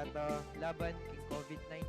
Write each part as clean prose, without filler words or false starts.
tata laban king COVID-19.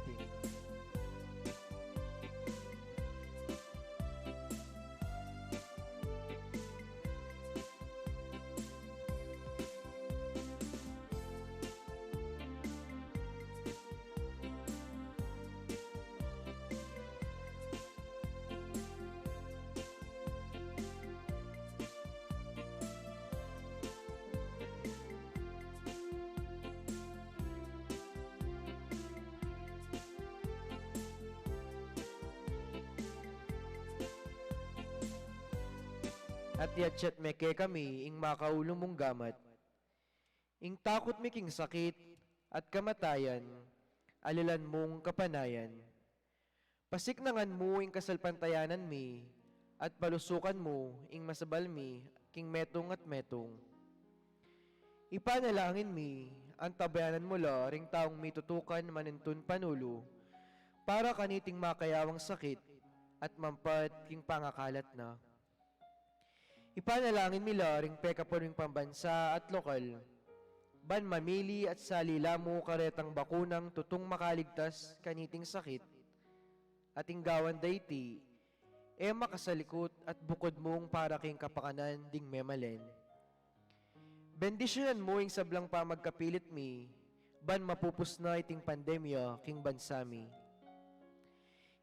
At yatsyat meke kami ing makaulo mong gamat. Ing takot mi king sakit at kamatayan, alilan mong kapanayan. Pasiknangan mo ing kasalpantayanan mi, at palusukan mo ing masabal mi, king metong at metong. Ipanalangin mi, ang tabayanan mo la, ring taong mitutukan manintun panulo, para kaniting makayawang sakit, at mampat king pangakalat na. Ipanalangin nila ring peka po ring pambansa at lokal. Ban mamili at salila mo karetang bakunang tutong makaligtas kaniting sakit. At inggawan dayti, makasalikot at bukod mong para king kapakanan ding memalen. Bendisyonan mo ing sablang pa magkapilit mi, ban mapupus na iting pandemya king bansami.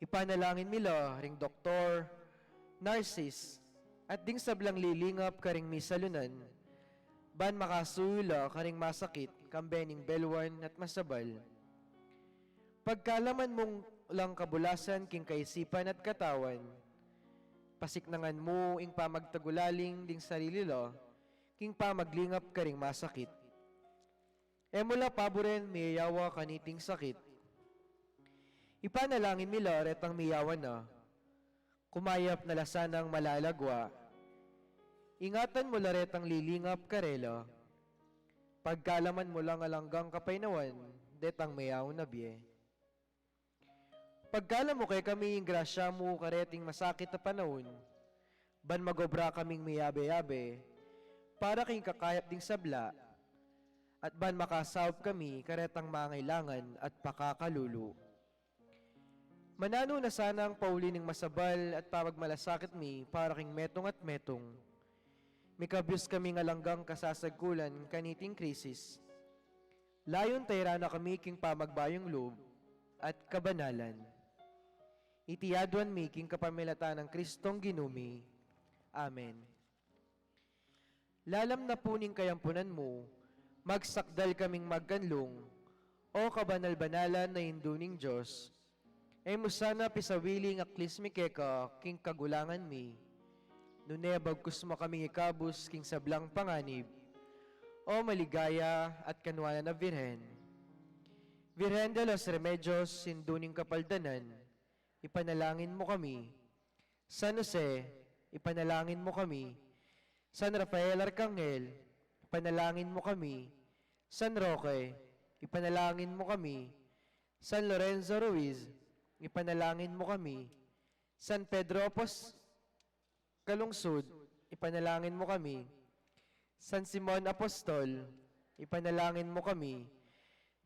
Ipanalangin nila ring doktor, nurses, at ding sablang lilingap karing misalunan, ban makasula karing masakit, kambening belwan at masabal. Pagkalaman mong lang kabulasan king kaisipan at katawan, pasiknangan mo ing pamagtagulaling ding sarili lo, king pamaglingap karing masakit. Mula paboren miyawa kaniting sakit. Ipanalangin nila retang miyawan na, kumayap na lasanang malalagwa. Ingatan mo laretang lilingap karela. Pagkalaman mo lang alanggang kapainawan, detang mayaw na biye. Pagkala mo kay kami yung grasya mo kareting masakit na panahon, ban magobra kaming miyabe-yabe, para king kakayap ding sabla, at ban makasawap kami karetang mangailangan at pakakalulu. Manano na sana ang pauli ng masabal at pamagmalasakit mi para king metong at metong. Mikabyos kami ngalanggang kasasagkulan kaniting krisis. Layon tayra na kami king pamagbayong loob at kabanalan. Itiyaduan mi king kapamilatan ng Kristong Ginumi. Amen. Lalam na puning kayampunan mo, magsakdal kaming magkanlong, o kabanal-banalan na induning Diyos, ay mo sana pisawiling aklis mi keka king kagulangan mi, nunebag kusma kaming ikabus king sablang panganib, o maligaya at kanwana na Virhen. Virhen de los Remedios, sinduning kapaldanan, ipanalangin mo kami. San Jose, ipanalangin mo kami. San Rafael Arcangel, ipanalangin mo kami. San Roque, ipanalangin mo kami. San Lorenzo Ruiz, ipanalangin mo kami. San Pedro Kalungsod, ipanalangin mo kami. San Simon Apostol, ipanalangin mo kami.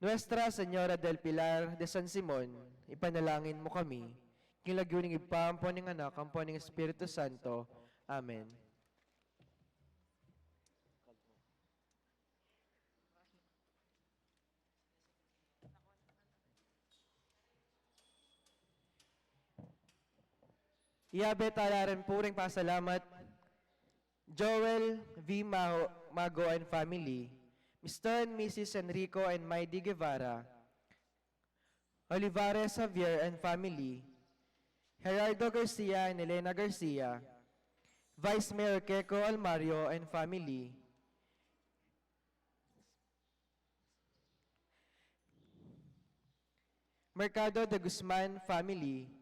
Nuestra Señora del Pilar de San Simon, ipanalangin mo kami. Kilagyuning ipampo ng anak, ampo ng Espiritu Santo. Amen. Iyabe talaran puring pasalamat, Joel V. Mago and family, Mr. and Mrs. Enrico and Maidi Guevara, Olivares Javier and family, Gerardo Garcia and Elena Garcia, Vice Mayor Keko Almario and family, Mercado de Guzman family,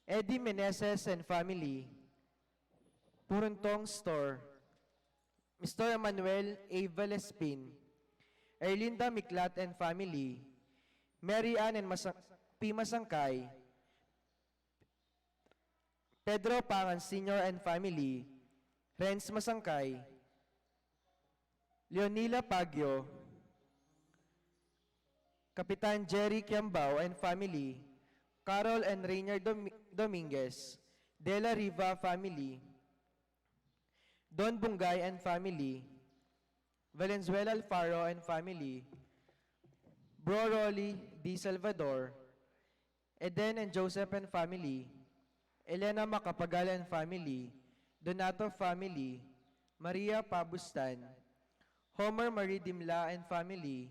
Eddie Meneses and family, Puruntong Store, Mr. Emmanuel A. Valespin, Erlinda Miklat and family, Mary Ann and P. Masangkay, Pedro Pangan Sr. and family, Renz Masangkay, Leonila Pagyo, Kapitan Jerry Kiambao and family, Carol and Rainier Dominguez, De La Riva family, Don Bungay and family, Valenzuela Alfaro and family, Bro Rolly D. Salvador, Eden and Joseph and family, Elena Macapagal and family, Donato family, Maria Pabustan, Homer Marie Dimla and family,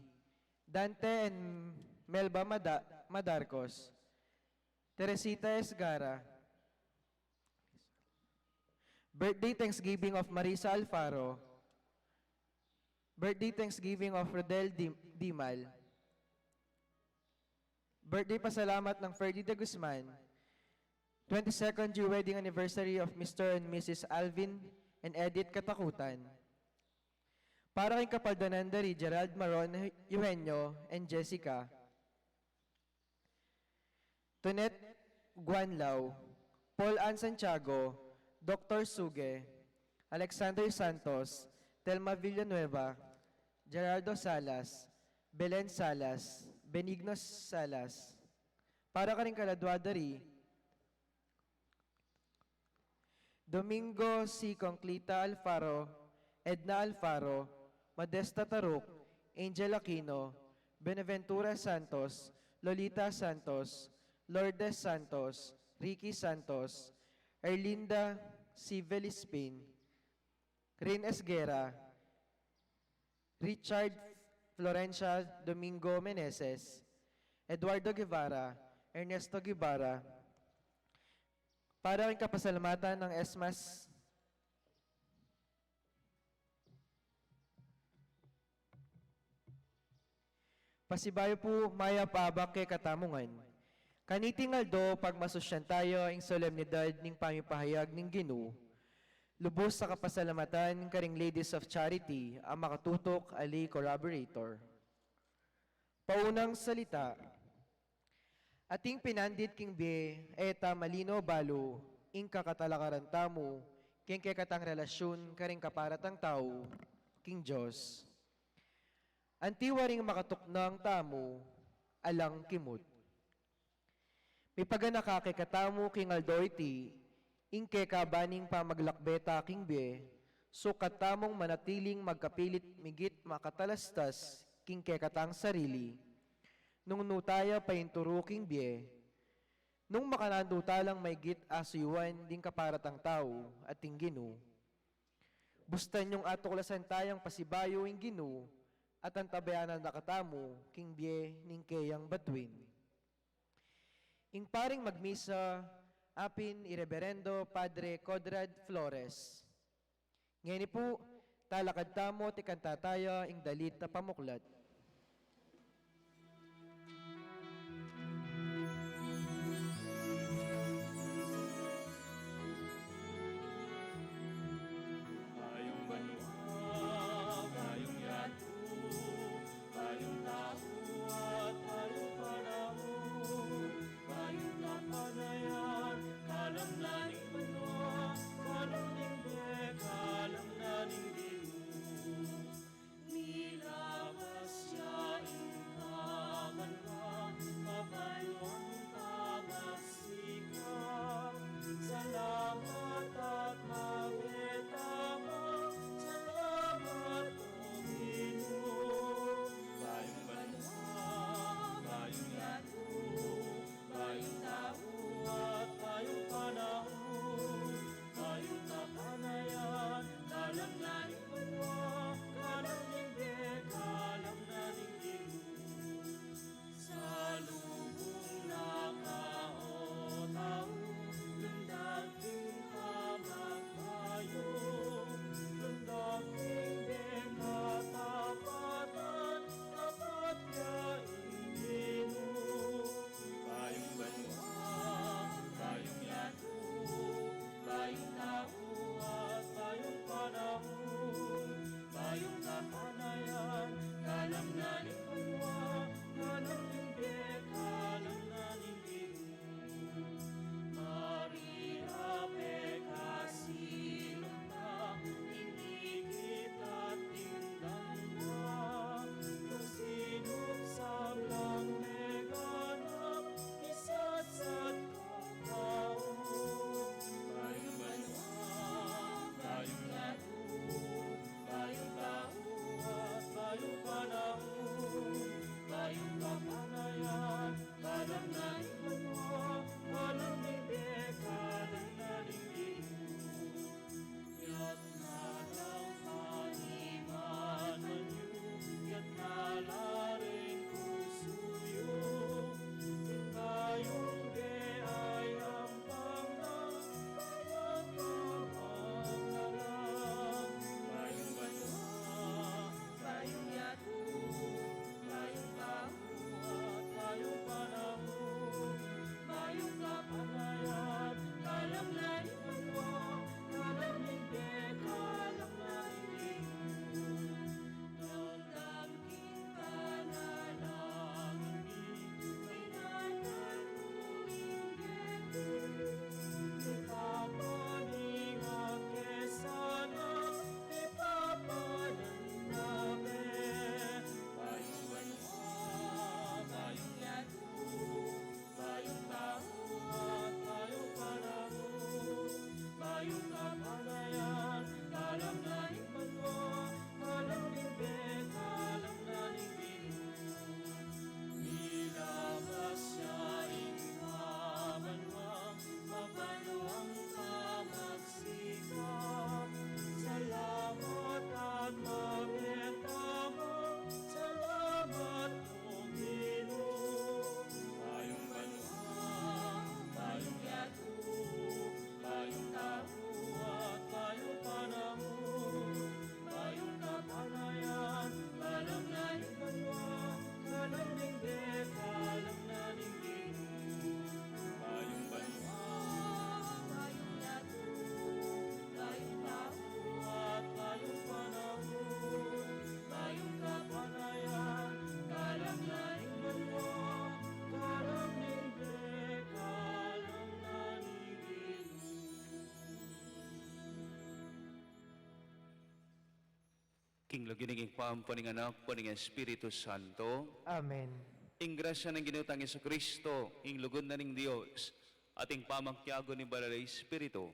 Dante and Melba Madarcos, Teresita Esgara, birthday Thanksgiving of Marisa Alfaro, birthday Thanksgiving of Rodel Dimal, birthday pasalamat ng Ferdy de Guzman, 22nd year wedding anniversary of Mr. and Mrs. Alvin and Edith Katakutan. Para kay Kapaldanandari, Gerald Maron, Eugenio, and Jessica. Tonet Guanlao, Paul Ann Santiago, Dr. Suge, Alexander Santos, Telma Villanueva, Gerardo Salas, Belen Salas, Benigno Salas. Para ka rin kaladwadari, Domingo C. Conclita Alfaro, Edna Alfaro, Modesta Taruk, Angel Aquino, Benaventura Santos, Lolita Santos, Lourdes Santos, Ricky Santos, Erlinda C. Velispin, Rin Esguera, Richard Florencia Domingo Meneses, Eduardo Guevara, Ernesto Guevara. Para ang kapasalamatan ng ESMAS, pasibayo po maya paabak kay katamungan. Kanitingal do pagmasusyan tayo ang solemnidad ng pamipahayag ng Ginu. Lubos sa kapasalamatan ng karing Ladies of Charity ang makatutok ali collaborator. Paunang salita, ating pinandit king be, eta malino balo, ing kakatalakaran tamo, king kekatang relasyon, karing kaparatang tao, king Diyos. Antiwaring makatuknang tamo, alang kimot. May paganakakikatamo king Aldoiti, ing kekabaning pamaglakbeta king be, so katamong manatiling magkapilit migit makatalastas, king kekatang sarili. Nung nutaya painturuking biye, nung makananduta lang may git asuyuan ding kaparatang tao at ting Ginu. Bustan yung atuklasan tayang pasibayo ing Ginu at ang tabayanan nakatamo king biye ning kayang batuin. Ing paring magmisa, apin Ireberendo Padre Codrad Flores. Ngayon po, talakad tamo tikanta tayo ing dalit na pamuklat. Nilabas King lagining pampaning anak, paning Espiritu Santo, Amen. ing grasya ng ginutang Yesu Kristo, ing lugod na ning Dios, ating pamangkyago ni Balay Espiritu,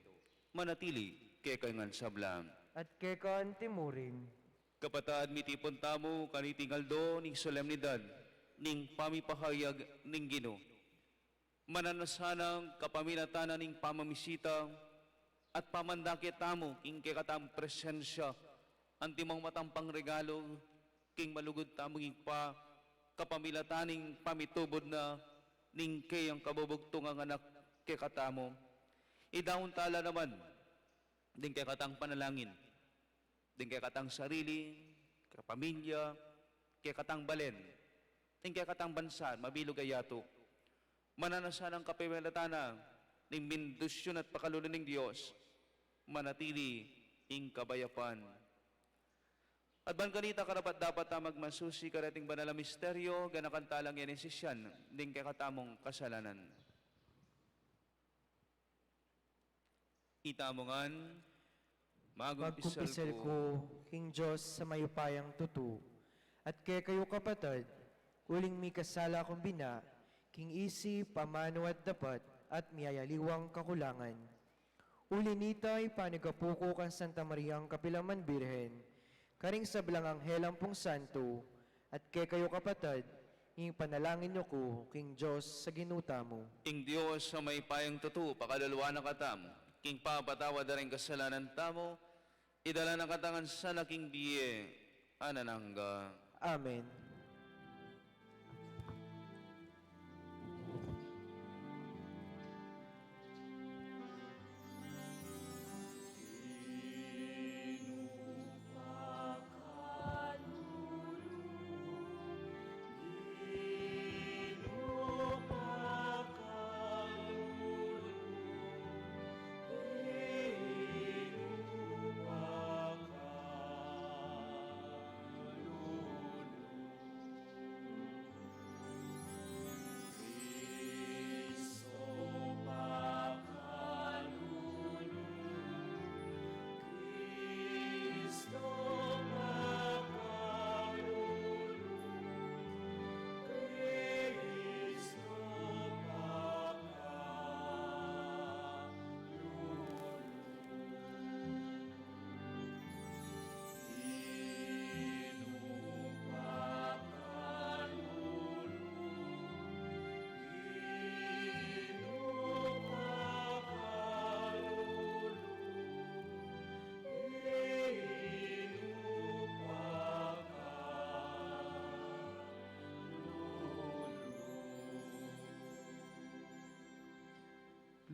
manatili kay kaingan sablam. At kekan timurin. Kapatad, mitipon tamo, kanitingaldo, ning solemnidad, ning pamipahayag, ning Ginu. Mananasanang kapaminatanan ning pamamisita, at pamandakit tamo, king kekatang presensya, antimang matampang regalo, king malugod tamong pa, kapamilataning pamitubod na, ning kayang kabubugtong ang anak kekatamo. Idawon tala naman, ding kekatang panalangin, ding kekatang sarili, kapamilya, kekatang balen, ding kekatang bansa, mabilog ayato. Mananasan ang kapimelatana, ning bindusyon at pakalulo ng Diyos, manatili ing kabayapan. At ban kanita karapat dapat na magmasusi karating banal na misteryo, ganakan talang yan isisyan, ding kekatamong kasalanan. Itamongan, magumpisal Magkumpisal ko, ko, King Diyos sa mayupayang tutu. At kay kayo kapatid, uling mi kasala kong bina, King isi, pamano at dapat, at miyayaliwang kakulangan. Uli nita'y panigapuko kan Santa Mariang Kapilaman Birhen, karing sa belang anghelang pong santo, at kay kayo kapatid, ing panalangin niyo ko, King Diyos, sa ginuta mo. ing Diyos sa may payang tutu, pakaluluwa na katam, king papatawa da rin kasalanan tamo, idala na katangan sa naking biye, ananangga. Amen.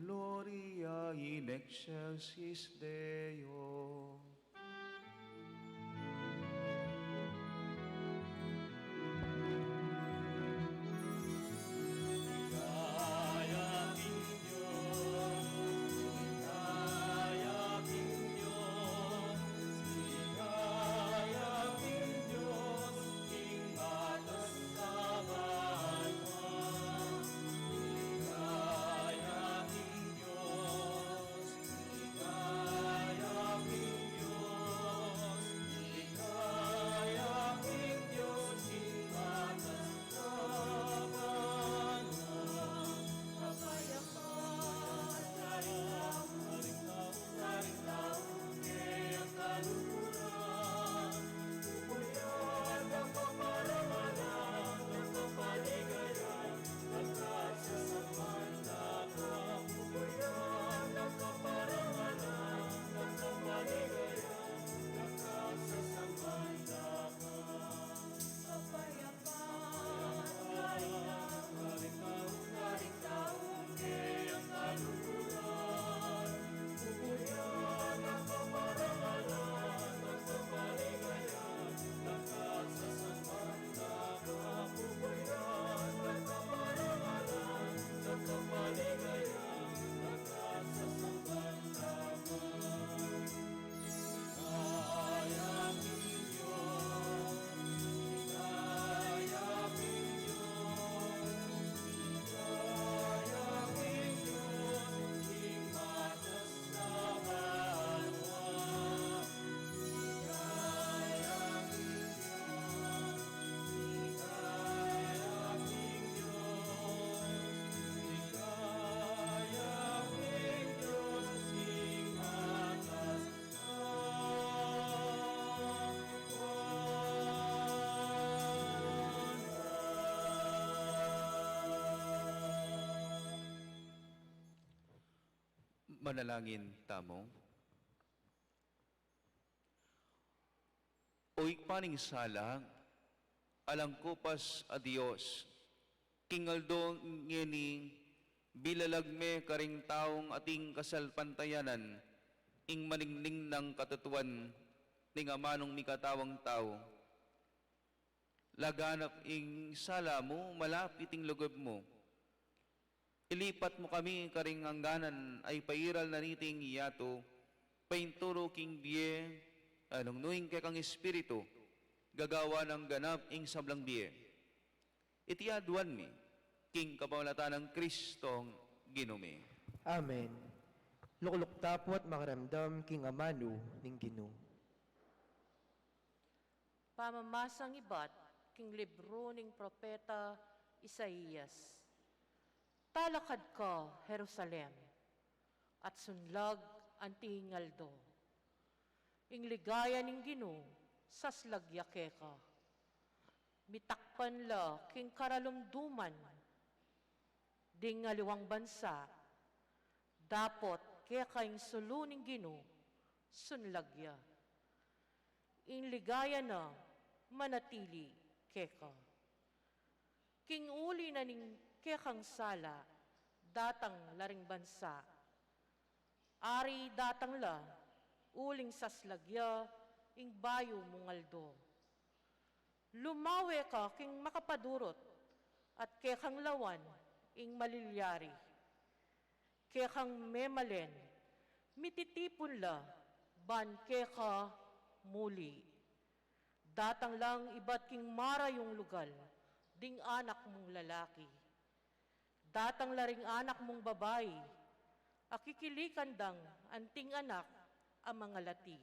Gloria in excelsis Deo. King Manalangin tamo. Oy paning sala, alang kupas a Dios, kingaldo ngeni bilalagme karing taong ating kasalpantayanan, ing maningning ng katutuan, ning amanong mikatawang tao. Laganap ing sala mo, malapiting lugod mo. Ilipat mo kami karing hangganan ay pairal na niting iyato, painturo king biye, anong nuing kang espiritu, gagawa ng ganap ing sablang biye. Itiaduan mi, king kapawalatan ng Kristong Ginumi. Amen. Lukluk tapo at makaramdam king amano ning Ginu. Pamamasang ibat, king libro ning propeta Isaías. Talakad ka, Jerusalem, at sunlag ang tingaldo. Ing ligaya ning Ginu, saslagyake ka. Mitakpan la, king karalumduman, ding ngaliwang bansa, dapot kaya kaing sulu ning Ginu, sunlagya. Ing ligaya na, manatili keka. King uli na ning kekang sala, datang laring bansa. Ari datang la, uling saslagya, ing bayo mungaldo. Lumawe ka king makapadurot, at kekang lawan, ing malilyari. Kekang memalen, mititipon la, ban keka muli. Datang lang iba't king mara yung lugal, ding anak mong lalaki. Datang laring anak mong babae, akikilikan dang anting anak ang mga lati.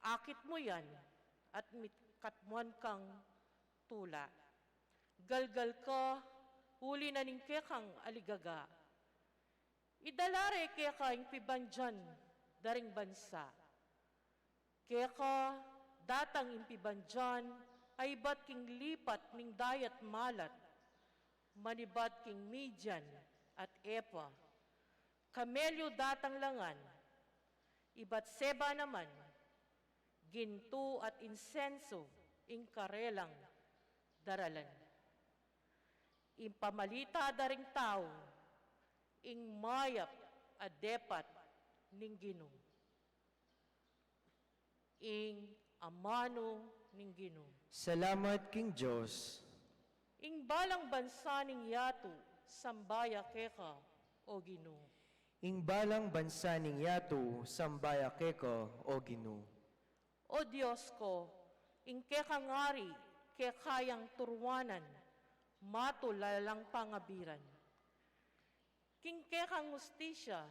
Akit mo yan at mitkatmuan kang tula. Galgal ka, huli na ning kekang aligaga. Idalare keka ing pibandyan daring bansa. Keka datang impibandyan ay ba't king lipat ning dayat malat, manibat king Midian at Epa. Kamelyo datang langan, iba't seba naman, ginto at insenso, ing karelang daralan. Impamalita daring tao, ing mayap at depat ning Ginu. Ing amano ning Ginu. Salamat king Diyos. Ing balang bansa ning yato, sambaya keka, o Ginu. Ing balang bansa ning yato, sambaya keko, o Ginu. O Diyos ko, ing kekang ngari, kekayang turwanan, matulalang pangabiran. King kekang ustisya,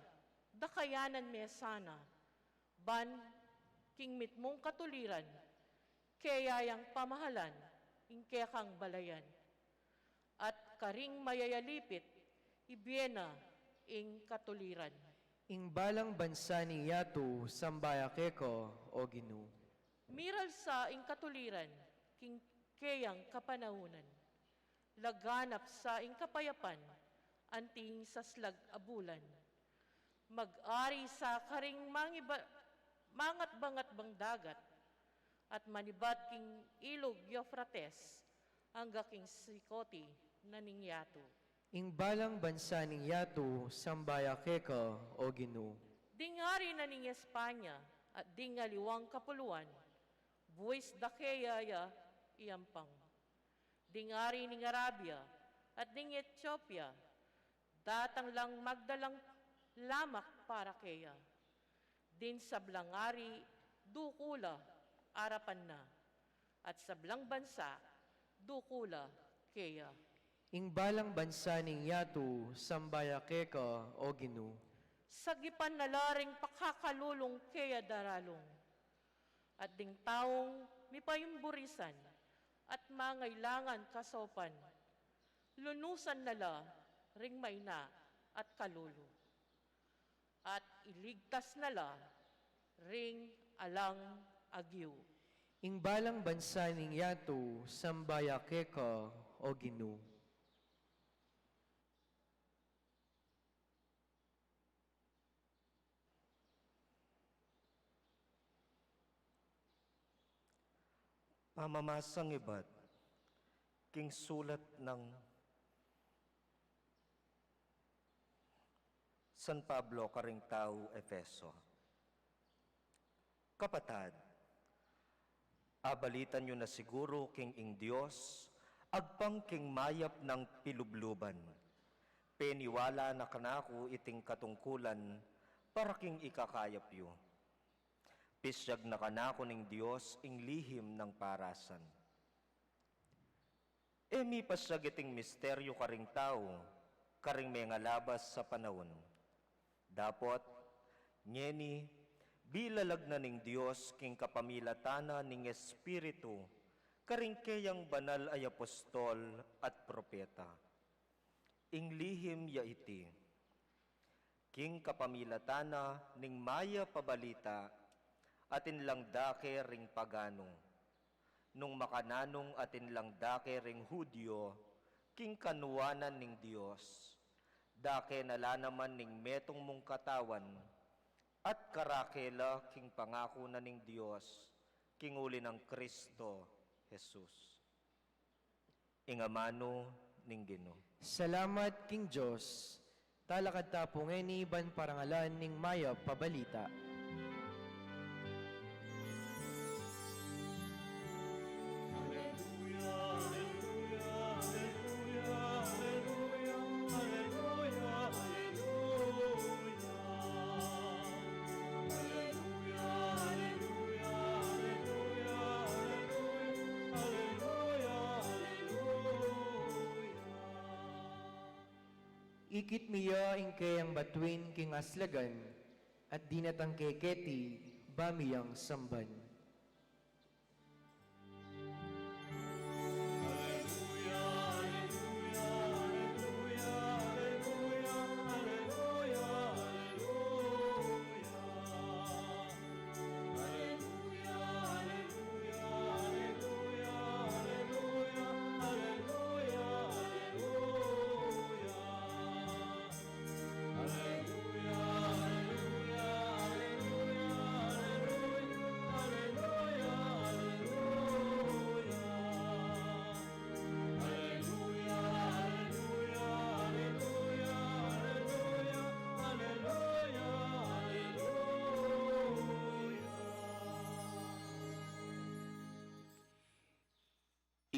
dakayanan mesana, ban king mitmong katuliran, kayayang pamahalan, ing kekang balayan. At karing mayayalipit, ibyena ing katuliran. Ing balang bansa ning yato, sambaya keko, o Ginu. Miral sa ing katuliran, king kayang kapanahunan. Laganap sa ing kapayapan, anting saslag abulan. Mag-ari sa karing mangat-bangat bang dagat, at manibat king ilog Euphrates, hangga king sikoti na ningyato. Ing balang bansa ning yato, sambaya keko, o Ginu. Dingari na ning Espanya, at dingaliwang kapuluan, buwis da kayaya iampang. Dingari ning Arabia, at ding Ethiopia, datang lang magdalang lamak para kaya. Din sa blangari, dukula, arapan na. At sa blang bansa, dukula, kaya. Ing balang bansa ning yato, sambaya keko, o Ginu. Sagipan na laring pakakalulong kaya daralong. At ding taong mipayumburisan at mangailangan kasopan. Lunusan nala ring mayna at kalulu. At iligtas nala ring alang agyo. Ing balang bansa ning yato, sambaya keko, o Ginu. Pamamasang iba't king sulat ng San Pablo karing tao Efeso. Kapatad, abalitan nyo na siguro king ing Diyos, agpang king mayap ng pilubluban. Peniwala na kanako iting katungkulan, para king ikakayap yo. Pisyag na kanako ning Diyos ing lihim ng parasan. Emi pasyag iting misteryo karing tao, karing may ngalabas sa panahon. Dapot, ngeni, bilalag na ning Diyos king kapamilatana ning Espiritu, karing kayang banal ay apostol at propeta. Ing lihim ya iti, king kapamilatana ning maya pabalita, atin lang dake ring pagano, nung makananong atin lang dake ring Hudyo, king kanuwanan ning Diyos, dake nala naman ning metong mong katawan, at karakela king pangako na ning Diyos, king uli ng Kristo Jesus. Ingamano ning Ginu. Salamat King Diyos, talakad tapo ngeni ban parangalan ning maya pabalita. Ikit miya ing kayang batuin king aslagan, at dinatang keketi bamiyang samban.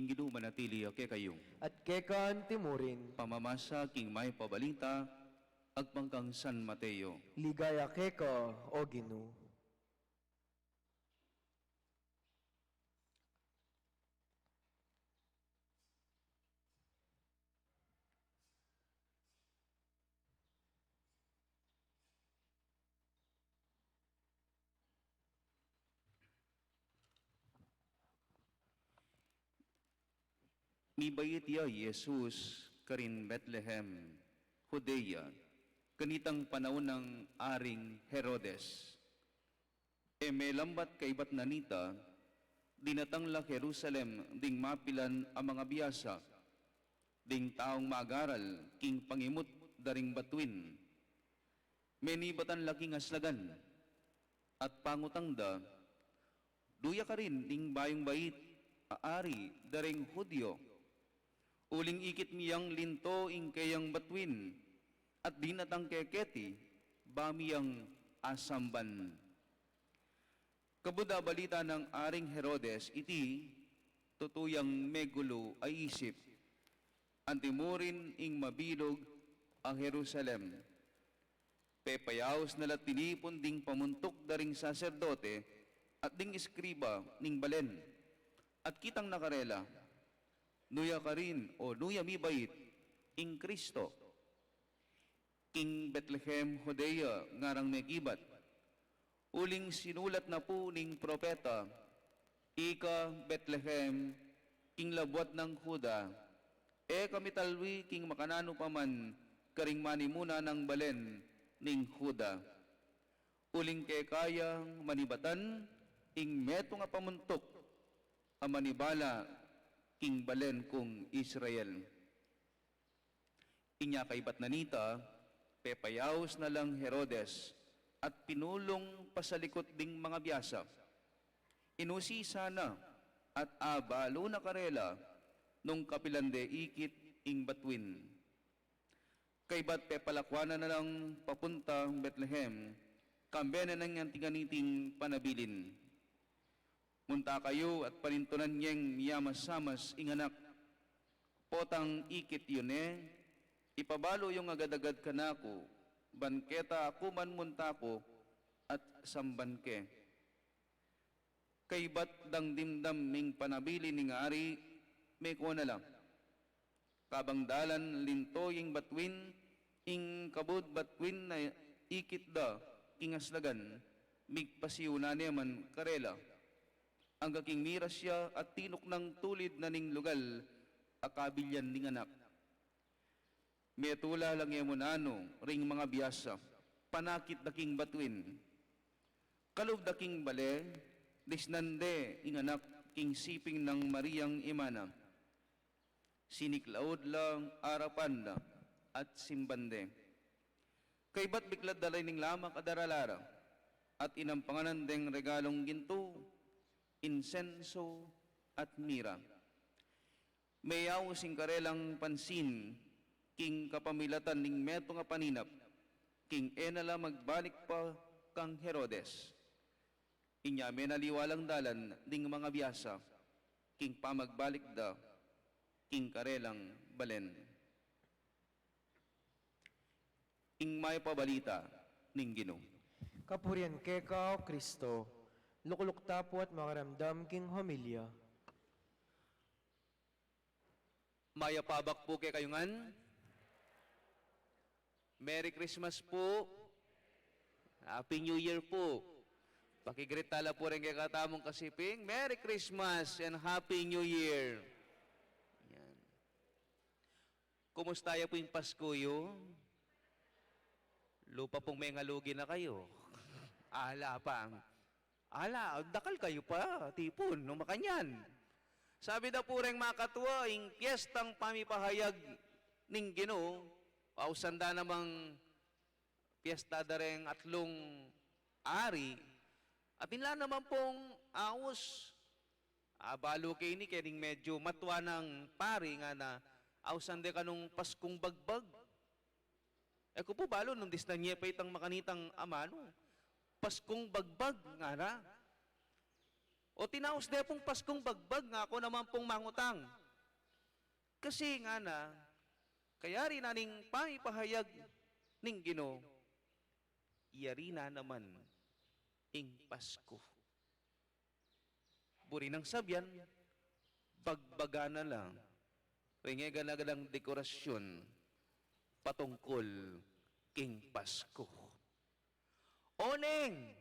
Ing Ginu manatili ake kayong. At kekan timurin, Pamamasa king may pabalita, agpangkang San Mateo. ligaya keka o Ginu. Mibayit ya Jesus karin Bethlehem, Judea, kanitang panahon ng Aring Herodes. E may lambat kaibat nanita, dinatang la Jerusalem ding mapilan ang mga biyasa, ding taong magaral king pangimut daring batuin. Menibatan laking aslagan, at pangutangda, duya ka rin ding bayong bait, aari daring Hudyo, uling ikit miyang linto ing kayang batuin, at dinatang keketi, bamiyang asamban. Kabuda balita ng Aring Herodes, iti, tutuyang megulo ay isip, antimurin ing mabilog ang Jerusalem. Pepayaos na tinipon ding pamuntok daring saserdote, at ding iskriba ning balen, at kitang nakarela, nuya ka rin o nuya mi bait ing Kristo. King Bethlehem, Judea, ngarang mekibat, uling sinulat na po ning propeta, ika Bethlehem, king labwat ng Huda, e kamitalwi king makanano paman, karing manimuna ng balen ning Huda. Uling kayang manibatan, ing meto nga pamuntok, ang manibala, king balen kong Israel. Inya kaibat nanita, pepayaos na lang Herodes, at pinulong pasalikot ding mga biyasa. Inusi sana, at abalo na karela nung kapilande ikit ing batwin. Kay ba't pepalakwana na lang papunta Bethlehem, kambena nang yang tinganiting panabilin. Munta kayo at panintunan niyeng yamas-samas inganak, potang ikit yun ipabalo yung agad-agad kanako, banketa ako man munta ko at sambanke. Kay ba't dang dimdam ning panabili ning ari, may kuha na lang. Kabang dalan linto yung batwin, ing kabud batwin na ikit da, kingaslagan, migpasiw na niya man karela. Ang kaking miras siya at tinok ng tulid na ning lugal, akabilyan ning anak. Metula lang yung munano, ring mga biyasa, panakit daking batwin. Kalub daking bale, disnande ing anak king siping ng Mariang Imana. Siniklaod lang arapanda at simbande. Kay ba't biklad dalay ning lamang kadaralara at inampanganan deng regalong ginto, insenso at mira. Mayaw sing karelang pansin, king kapamilatan ning meto nga paninap, king enala magbalik pa kang Herodes. Inyame naliwalang dalan ding mga biyasa, king pamagbalik da, king karelang balen. Ing may pabalita ning Ginu. Kapurian keka, O Kristo, lukuluk tapo at makaramdam king homilya. Maya pabak po kay kayungan. Merry Christmas po. Happy New Year po. Pakigritala po rin kay katamong kasiping. Merry Christmas and Happy New Year. Yan. Kumusta po yung Pasko yun? Lupa pong may ngalugi na kayo. Ala pa. Ala, dakal kayo pa. Tipon, nung makanyan. Sabi daw po rin mga katuwa, yung piyestang Pamipahayag ning Ginu, ausanda namang piyesta da rin atlong ari, at inla naman pong awos, balo kay ni kaya medyo matwa ng pari nga na ausanda ka nung Paskong bagbag. Ko po balo nung disnanya pa itang makanitang amano, Paskong bagbag nga na. O tinaos de pong Paskong bagbag nga ako naman pong mangutang. Kasi nga na, kaya rin na ning Pamipahayag ning Ginu, iyari na naman ing Pasko. Buri ng sabyan, bagbaga na lang, ringega na gadang dekorasyon, patungkol king Pasko. Oneng!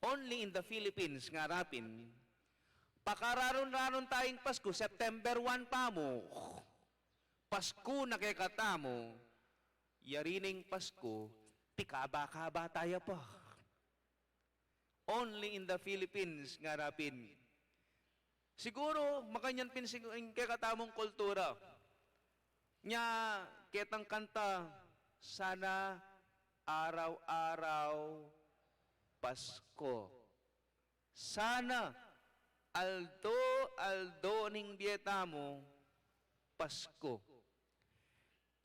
Only in the Philippines nga rapin, pakararon-raron tayong Pasko, September 1 pa mo, Pasko na kay katamo, yarining Pasko, tikaba-kaba tayo pa. Only in the Philippines nga rapin. Siguro, makanyan pinsing kay katamong kultura. Nya, ketang kanta, sana araw-araw Pasko. Sana aldo ning biyeta mo Pasko.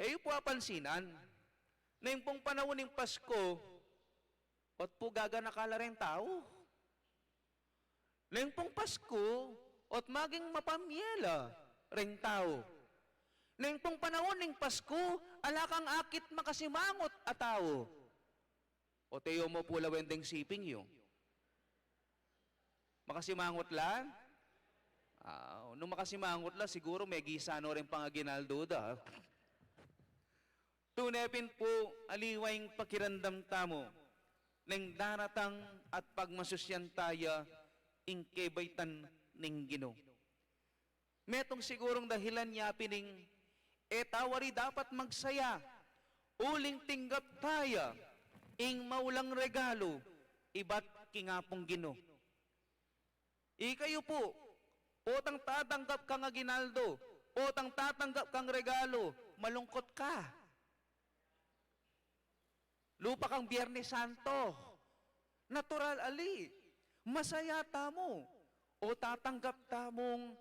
Yung po apansinan, na yung pong panahon ng Pasko, at po gaga nakala rin tao. Na yung pong Pasko, at maging mapamyela rin tao. Na yung pong panahon ng Pasko, alakang akit makasimangot at tao. O tayo mo pula wendeng siping yung. Makasimangot lang? Nung makasimangot lang, siguro may gisano rin pangaginaldo da. Tunepin po, aliwayng pakirandam tamo, nang daratang at pagmasusyan taya, ingkebaitan ning Ginu. Metong sigurong dahilan niya pining, etawari dapat magsaya, uling tinggap taya, ing maulang regalo, iba't kingapong Ginu. Ikayo po, potang tatanggap kang aginaldo, potang tatanggap kang regalo, malungkot ka. Lupa kang Biyernes Santo, natural ali, masaya ta mo. o tatanggap tamong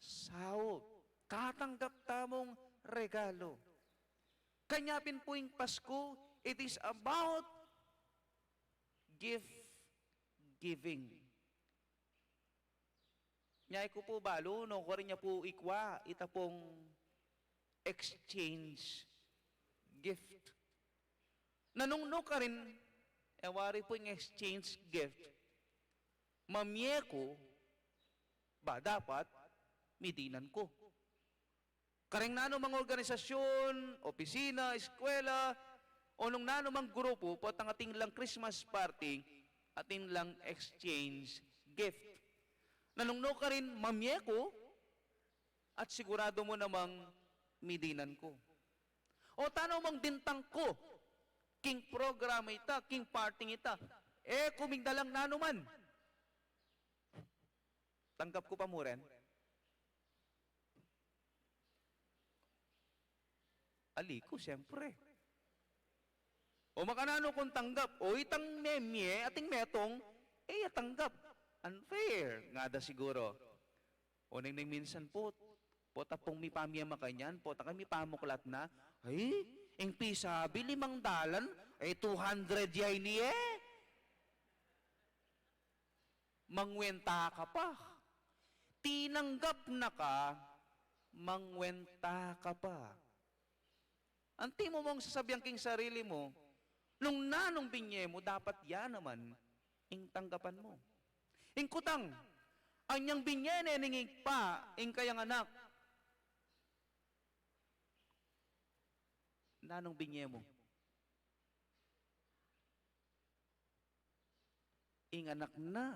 sahod, tatanggap tamong regalo. Kanyapin po yung Pasko, it is about gift giving. Nyay ko po balo, no, ko rin niya po ikwa, ita pong exchange gift. Nanungno ka rin, ewari po yung exchange gift, mamye ko, ba dapat, midinan ko. Karing nano mga organisasyon, opisina, eskwela, o nung nano mang grupo, po ang ating lang Christmas party, ating lang exchange gift. Nanungno ka rin, mamye ko, at sigurado mo namang midinan ko. O tanaw mang dintang ko, king programa ita, king parting ita, kumigdalang nanuman. Tanggap ko pa mo rin. Ali ko, siyempre. O makanano kung tanggap, o itang memye, ating metong, tanggap. Unfair, nga da siguro. O nang minsan po, tapong mi pamiyama kanyan, kami pamuklat na, ang pisabi, 500, 200 yay niye. Mangwenta ka pa. Tinanggap na ka, mangwenta ka pa. Anti mo mong sasabihan king sarili mo, nung nanong binye mo, dapat yan naman, ing tanggapan mo. Ing kutang, anyang binye ningig pa, ing kayang anak. Nanong binye mo? Ing anak na,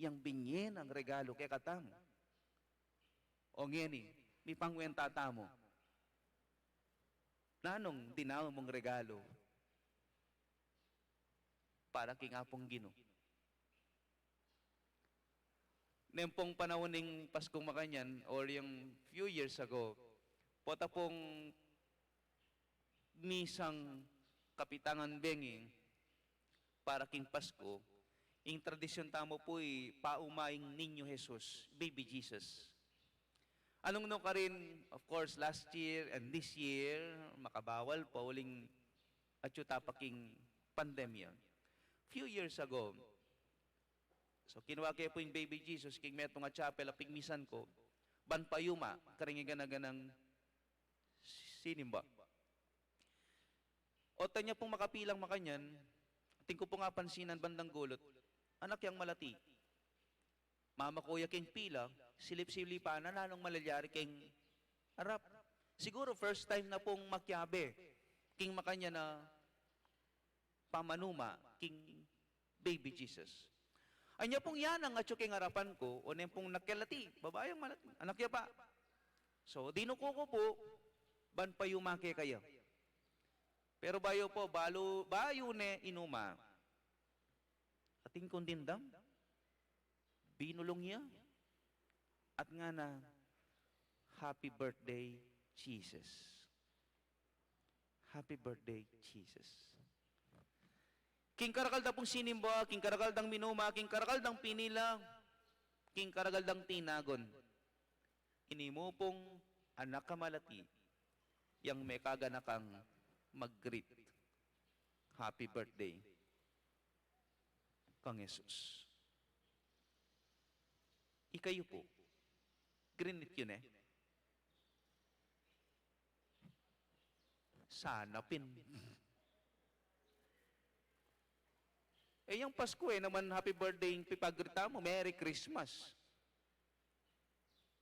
yang binye ng regalo kay katam. O ngeni, may pangwenta tamo. Nanong dinaw mong regalo? Para kingapong Ginu. Nempong panahon ng Paskong Makanyan or yung few years ago, pota pong Misang Kapitangan Benging para king Pasko, yung tradisyon tamo po'y paumaing Ninyo Jesus, Baby Jesus. Anong no ka rin, of course, last year and this year, makabawal pa uling atyutapaking pandemya. Few years ago, so kinuha kayo po yung Baby Jesus, king metong at chapel, apigmisan ko, banpayuma, karingigan-ganang sinimba. O tanya pong makapilang makanyan, ating ko po nga pansinan bandang gulot, anak yang malati. Mama kuya king pila, silip-silipa na nanong malalyari king harap. Siguro first time na pong makyabe, king makanya na pamanuma, king Baby Jesus. Anya pong yan ang atyo king harapan ko, o pong nakyalati, babayang malati, anak ya pa. So, dinuko ko po, ban pa yumake kayo. Pero bayo po, bayo ne inuma, ating kundindam, binulong niya, at nga na, Happy birthday, Jesus. Happy birthday, Jesus. King karakaldang pong sinimba, king karakaldang minuma, king karakaldang pinila, king karakaldang tinagon. Inimo pong anak kamalati, yang may kaganakang mag-greet. Happy birthday, Kang Jesus. Ikayo po, grinit yun Sana pin. Yung Pasko naman happy birthday yung pipagrita mo, Merry Christmas.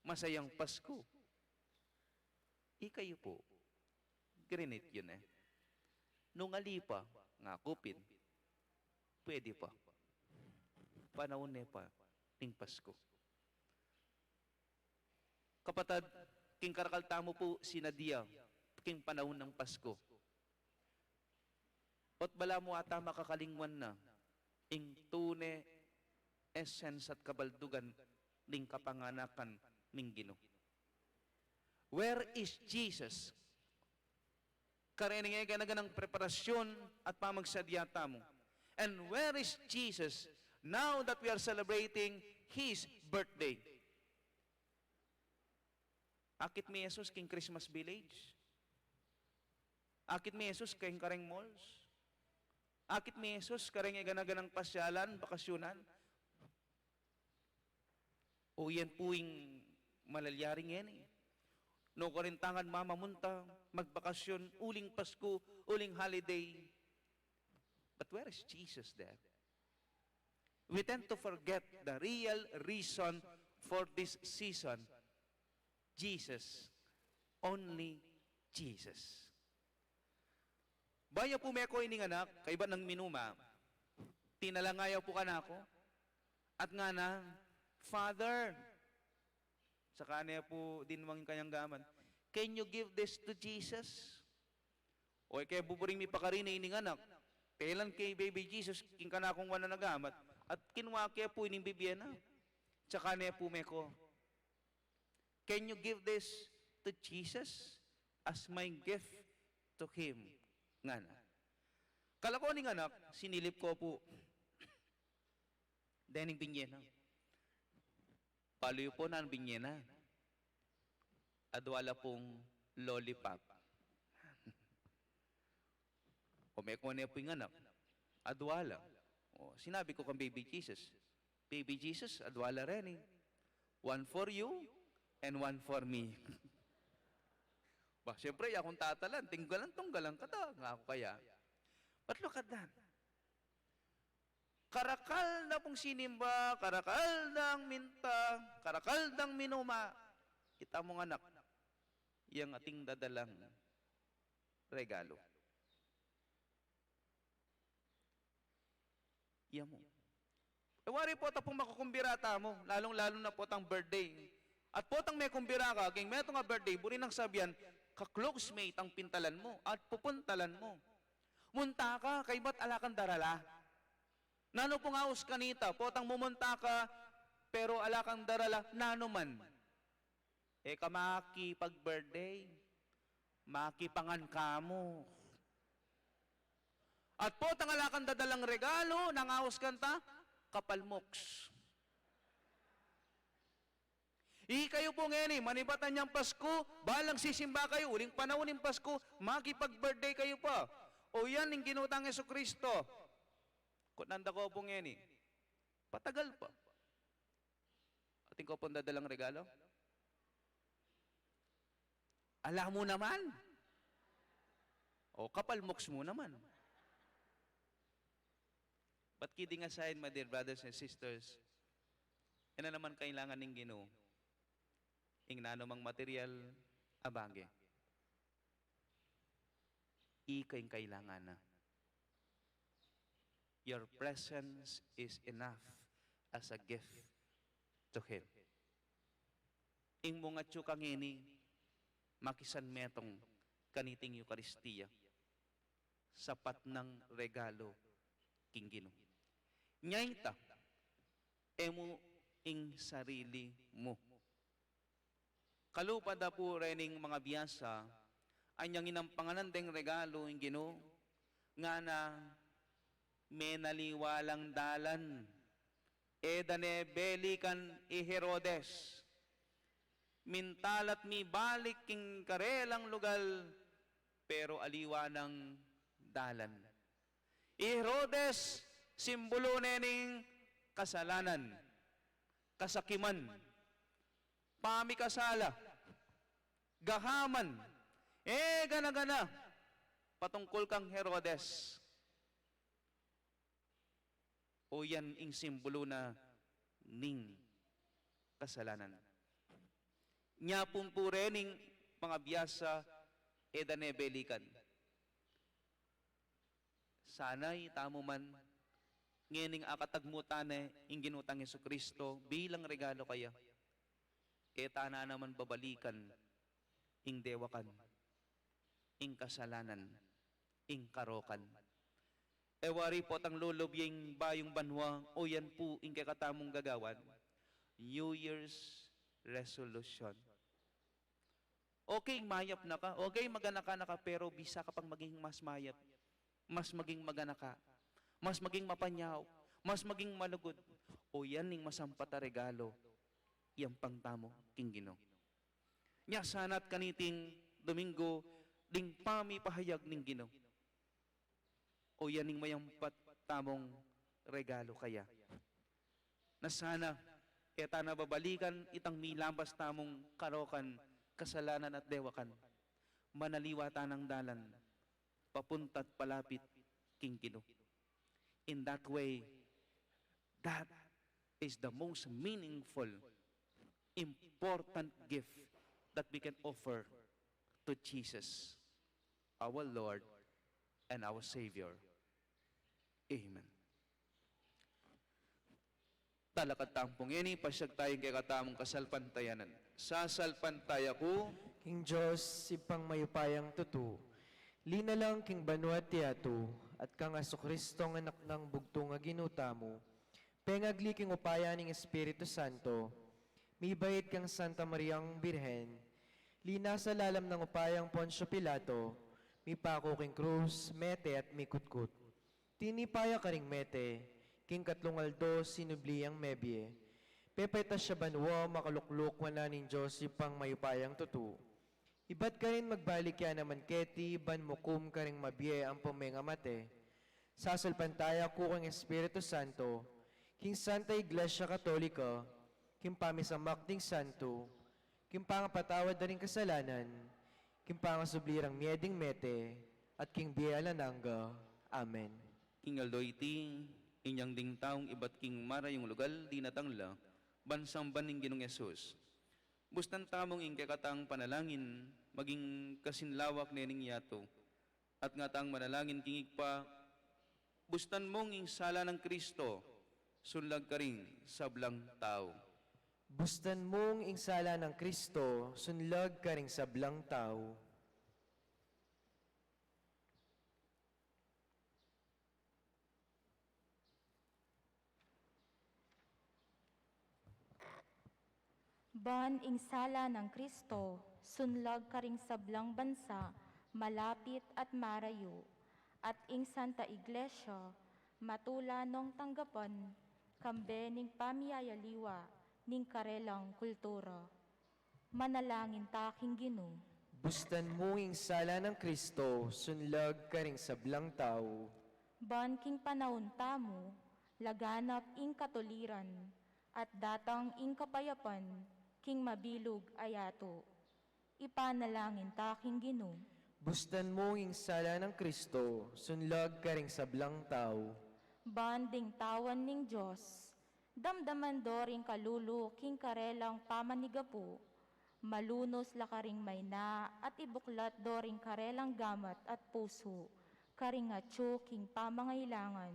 Masayang Pasko. Ikayo po, grinit yun Nung alipa, nga kupin, pwede pa. Panahon pa, ting Pasko. Kapatad, king karakalta mo po sinadya, king panahon ng Pasko. Ot bala mo ata makakalingwan na, ing tune, essence at kabaldugan, ning kapanganakan ning Ginu. Where is Jesus? Kareningay ka na ganang preparasyon at pamagsadyata mo. And where is Jesus now that we are celebrating His birthday. Akit mi Jesus king Christmas village. Akit mi Jesus king kareng malls. Akit mi Jesus kareng ganaganang pasyalan, bakasyonan. O yan puing malalyaring yan eh. No karintangan mamamunta, magbakasyon, uling Pasko, uling holiday. But where is Jesus there? We tend to forget the real reason for this season. Jesus. Only Jesus. Baya po meko ining anak, kaiba ng minuma, tinalangayaw po ka na ako, at nga na, Father, sa kanya po din mga kanyang gaman, can you give this to Jesus? O kaya buburing mi pakarin ining anak, telan kay baby Jesus, king ka na akong wala nagamat, at kinwa kaya po ining bibiyana, sa kanya po meko, can you give this to Jesus as my gift to Him? Nga na. Kalako ning anak, sinilip ko po, dening binyena. Paluyo po na ang binyena. Adwala pong lollipop. O may kone po yung anak. Adwala. O, sinabi ko kang baby Jesus. Baby Jesus, adwala rin eh. One for you and one for me. Ba, siyempre, akong tatalan. Tunggalan ka ta. Nga ako kaya. But look at that. Karakal na pong sinimba, karakal ng minta, karakal ng minuma. Kita mong anak, yung ating dadalang regalo. Yan mo. Wari po ta pong makukumbirata mo, lalong-lalo na po tang birthday. At po tang may kumbira ka, kung may nga birthday, buri nang sabihan, ka-close mate ang pintalan mo at pupuntalan mo. Munta ka, kay ba't alakan darala? Nano pong aus kanita, potang mumunta ka, pero ala kang darala, nano man. Kamaki pag birthday, makipangan ka mo. At potang ala kang dadalang regalo, nangawas kanta, kapalmoks. Kayo po ngayon manibatan niyang Pasko, balang sisimba kayo, uling panahon ng Pasko, makipag-birthday kayo pa. O yan, yung ginutang Jesucristo. Kung nanda ko po ngayon patagal pa. Ating ko pong dadalang regalo? Alam mo naman. O kapalmoks mo naman. But kidding aside, my dear brothers and sisters, na naman kailangan ng Ginu, ing nanumang material, abage. Ikay kailangan na. Your presence is enough as a gift to Him. Ing mga tsukang ini, makisan metong kaniting Eucharistia, sapat ng regalo king Ginu. Nyayta, emo ing sarili mo. Kalupada po rening mga biyasa, anyang inampanganan deng regalo ing Ginu, nga na may naliwalang dalan. Edane belikan i Herodes. Mintalat mi balik king karelang lugal, pero aliwa ng dalan. I Herodes, simbolo nening kasalanan, kasakiman, pamikasala, gahaman, gana-gana, patungkol kang Herodes. O yan ing simbolo na ning kasalanan. Nya pumpurening mga biyasa edane belikan. Sana'y tamo man ngening akatagmutane ing ginutang Jesucristo bilang regalo kaya. Tana naman babalikan ing dewakan, ing kasalanan, ing karokan. Wari po tang lulubyeng bayong banwa, o yan po ing kakatamong gagawan, New Year's resolution. Okay, mayap na ka. Okay, magana ka, pero bisa ka pang maging mas mayap. Mas maging magana ka. Mas maging mapanyaw. Mas maging malugod. o yan ning masampata regalo, iyang pangtamo king Gino. Nya sanat kaniting Domingo, ding pamipahayag ning Gino. O yan ning mayampat tamong regalo kaya. Na sana, eta nababalikan itang milambas tamong karokan, kasalanan at dewakan. Manaliwata ng dalan, papunta't palapit king Gino. In that way, that is the most meaningful, important gift that we can offer to Jesus, our Lord and our Savior. Amen. Talakad tampong ini, pasyag tayong kay katamong kasalpantayanan. Sasalpantaya ko, King Diyos, ipang mayupayang tutu, lina lang king banuat tiyatu, at kang Aso Kristong anak ng bugtong nga ginuta mo, pengagli king upaya ning Espiritu Santo, mibait kang Santa Mariang Birhen, lina sa lalam ng upayang Poncio Pilato, mipako king krus, mete at mikutkut. Tinipaya ka ring mete, king katlungaldo sinubliyang mebye, pepeta siya banwa makalukluk wala ning Diyos ipang mayupayang tutu. Ibat ka rin magbalik yan naman keti, ban mukum ka rin mabye ang pumenga mate. Sasalpantaya ko kang Espiritu Santo, king Santa Iglesia Katolika, king pamisamak ding Santo, king pangapatawad na rin kasalanan, king pangasublirang mieding mete, at king biyalananga. Amen. King Aldoiti, inyang ding taong ibat king mara yung lugal, di natangla, bansang baning Ginong Yesus. Bustan tamong ing kakatang panalangin, maging kasinlawak na ning yato, at nga tang manalangin kingig pa, bustan mong ing sala ng Kristo, sunlag ka ring sablang tao. Bustan mong insala ng Kristo, sunlag ka ring sablang tao. Ban ing sala ng Kristo, sunlag ka ring sablang bansa, malapit at marayo, at ing Santa Iglesia, matula nung tanggapan, kambe ning pamiyayaliwa, ning karelang kultura. Manalangin taking Ginu. Bustan mong insala ng Kristo, sunlag ka ring sablang tao. Ban king panahon tamo, laganap ing katuliran, at datang ing kapayapan, king mabilog ayato. Ipanalangin taking Ginu. Bustan mong insala ng Kristo, sunlag ka ring sablang tao. Banding tawan ning Diyos, damdaman doring kalulu king karelang pamanigapo, malunos lakaring mayna at ibuklat doring karelang gamat at puso, karing atyo king pamangailangan.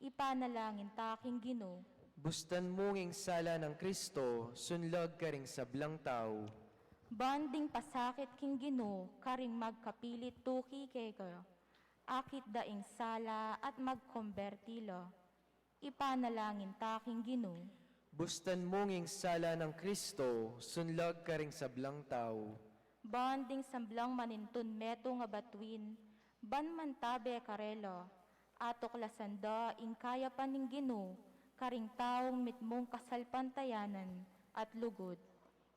Ipanalangin taking Ginu. Bustan mong insala ng Kristo, sunlag ka ring sablang tao. Banding pasakit king Ginu, karing magkapilit tuki keka, akit daing sala at magkombertila. Ipanalangin taking Ginu. Bustan mong insala ng Kristo, sunlag ka ring sablang tao. Banding samblang manintun meto nga batuin, ban mantabe karela, atok lasanda ing kaya paning Ginu, karing taong mitmong kasalpantayanan at lugod.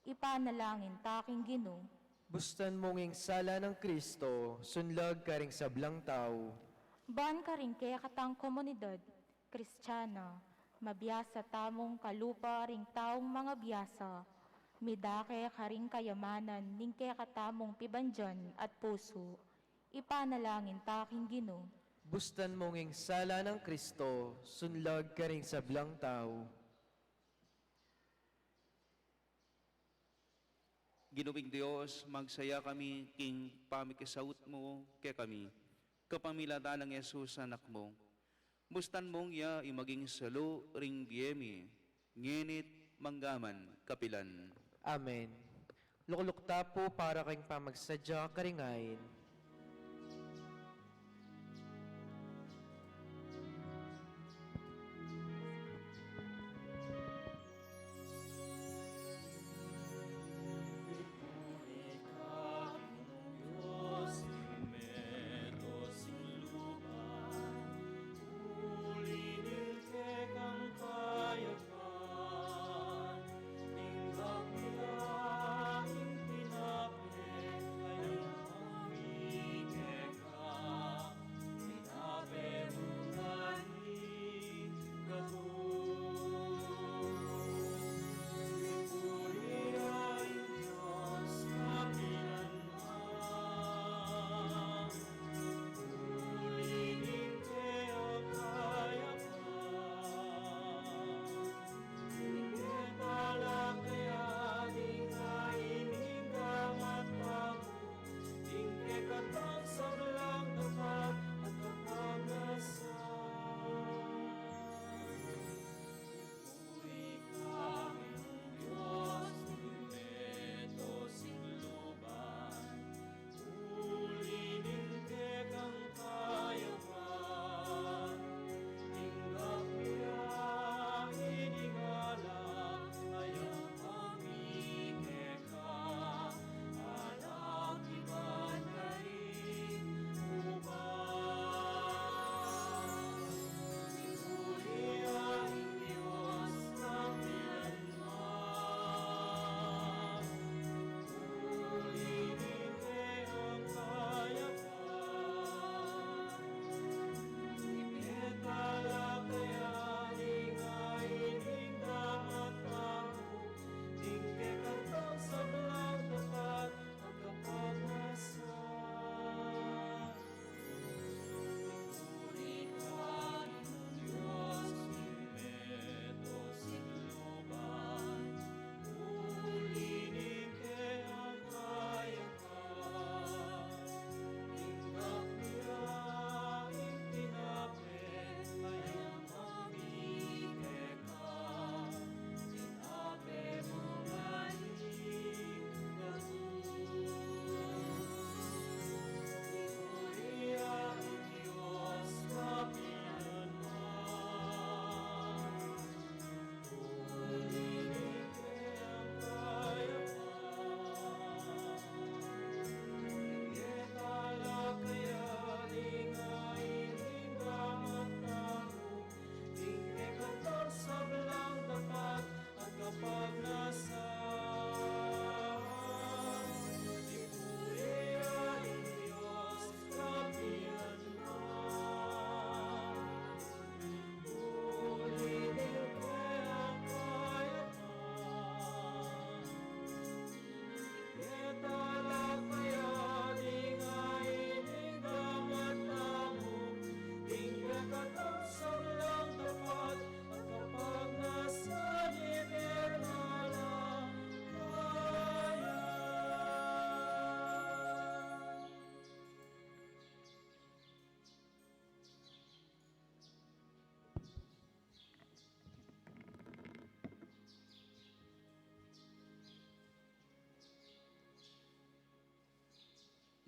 Ipanalangin taking Ginu. Bustan mong insala ng Kristo, sunlag ka ring sablang tao. Ban karing kaya katang komunidad, Kristiyana, mabiyasa tamong kalupa ring taong mga biyasa, midake karing kayamanan ning kaya katamong pibandyan at puso. Ipanalangin taking Ginu. Bustan mong insala ng Kristo, sunlag ka ring sablang tao. Ginuwing Diyos, magsaya kami king pamikisaut mo kay kami, kapamilata ng Yesus anak mo. Bustan mong ya imaging salo ring biyemi, ngenit manggaman kapilan. Amen. Luklukta po para kayong pamagsadya karingain. Ulitin kekang kaya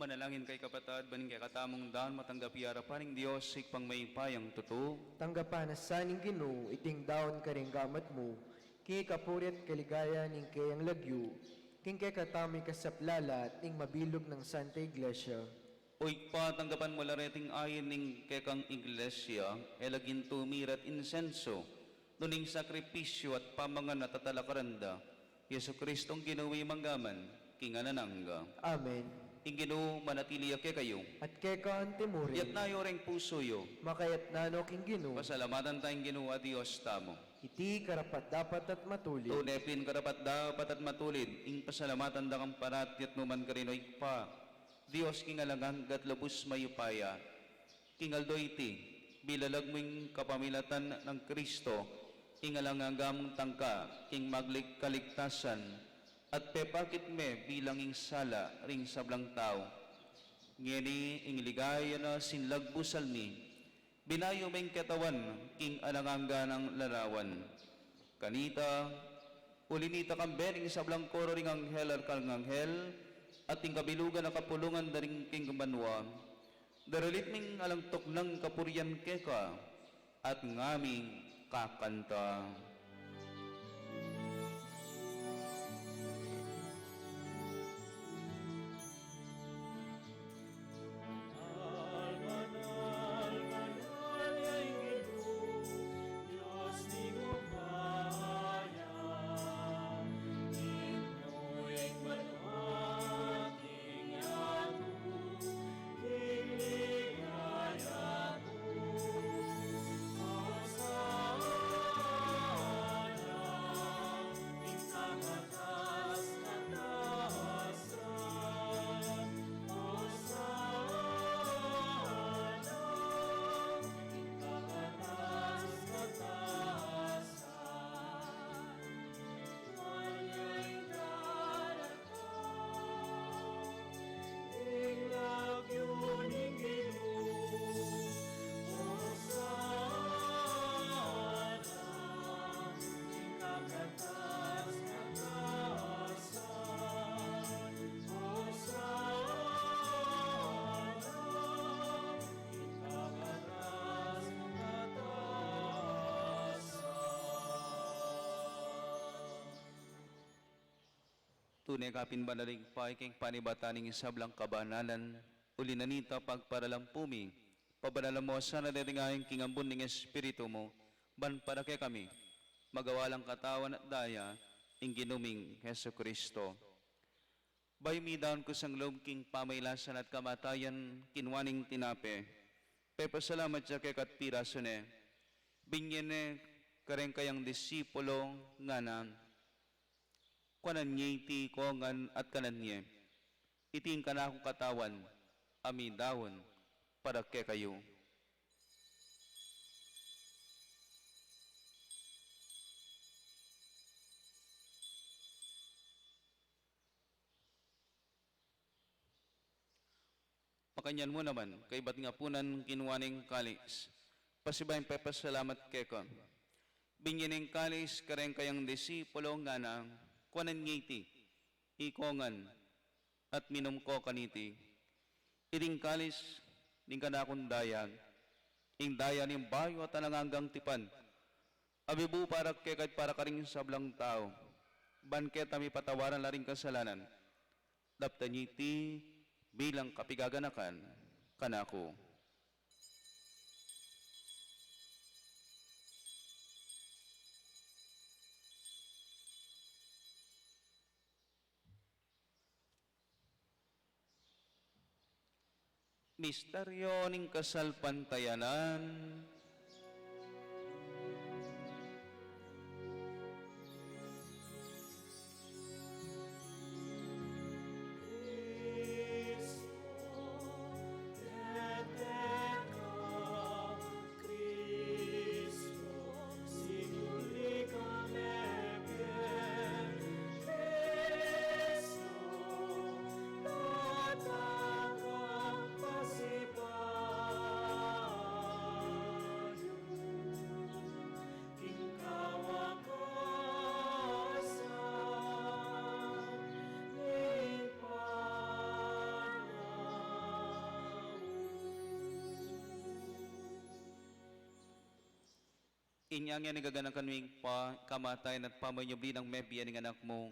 Manalangin kay kapatad, baning kay katamong daan, matanggapi arapaning Diyos, sikpang may payang totoo. Tanggapan na saning Ginu, iting daon ka rin gamat mo, king kapurit kaligaya ning kayang lagyo, king kay katami kasaplala, ting mabilog ng Santa Iglesia. Uy pa, tanggapan mo lareting ayin ning kekang iglesia, elagin tumirat insenso, nuning sakripisyo at pamangan na tatalakaranda, Yesu Kristong ginawi manggaman, king ananangga. Amen. Inginu manatili ke kayo. At kay ka ang timurin, Yat na yoreng puso yo. makayat nano king Ginu, Pasalamatan tayong ginawa Diyos tamo. iti karapat dapat at matulid. Tunepin karapat dapat at matulid. Ing pasalamatan da kang parat yat numan karinoy pa. Diyos king alagang gat labus mayupaya. King aldo iti. Bilalag mo ing kapamilatan ng Kristo. Ing alangagam tangka. King maglik kaligtasan. At pepakit me bilang ing sala ring sablang tao. Ngeni ing ligaya na sinlagbusal ni. Binayo meng katawan king alanganga ng larawan. Kanita, ulinita kang bening sablang koro ring anghel at kang anghel, at ing kabilugan na kapulungan daring king banwa. Daralit ming alangtok ng kapuryan keka, at ngaming kakanta. Tunay kapin banalig pa iking panibataning isablang kabanalan, uli nanita pagparalampumi, pabanalam mo sana detingahin king ambun ning Espiritu mo, ban para kay kami, magawalang katawan at daya, ing ginuming Heso Kristo. Bay midaon ko sang loob king pamaylasan at kamatayan, kinwaning tinape, pepasalamat siya kay katpiraso ne, binyene kareng kayang disipulo nga na, kuanan niya iti kongan at kanan niya. Iting ka na akong katawan, amin dawon, para kay kayo. Makanyan mo naman, kay ba't nga punan kinuwaning kalis. Pasibayang pepasalamat kay ka. Binyaning kalis kareng kayang disipulo nga na, kuanan ngiti, ikongan, at minom ko kaniti. Iring kalis, ning kanakong dayag, ing daya ning bayo at ananganggang tipan. Abibu para kekat para karing sablang tao, banket ami patawaran laring kasalanan. Dapta ngiti, bilang kapigaganakan, kanako. Misteryo ning kasalpantayanan. Inyang yan igaganan kanwing pa kamatayan at pamayubli ng mebiya ng anak mo.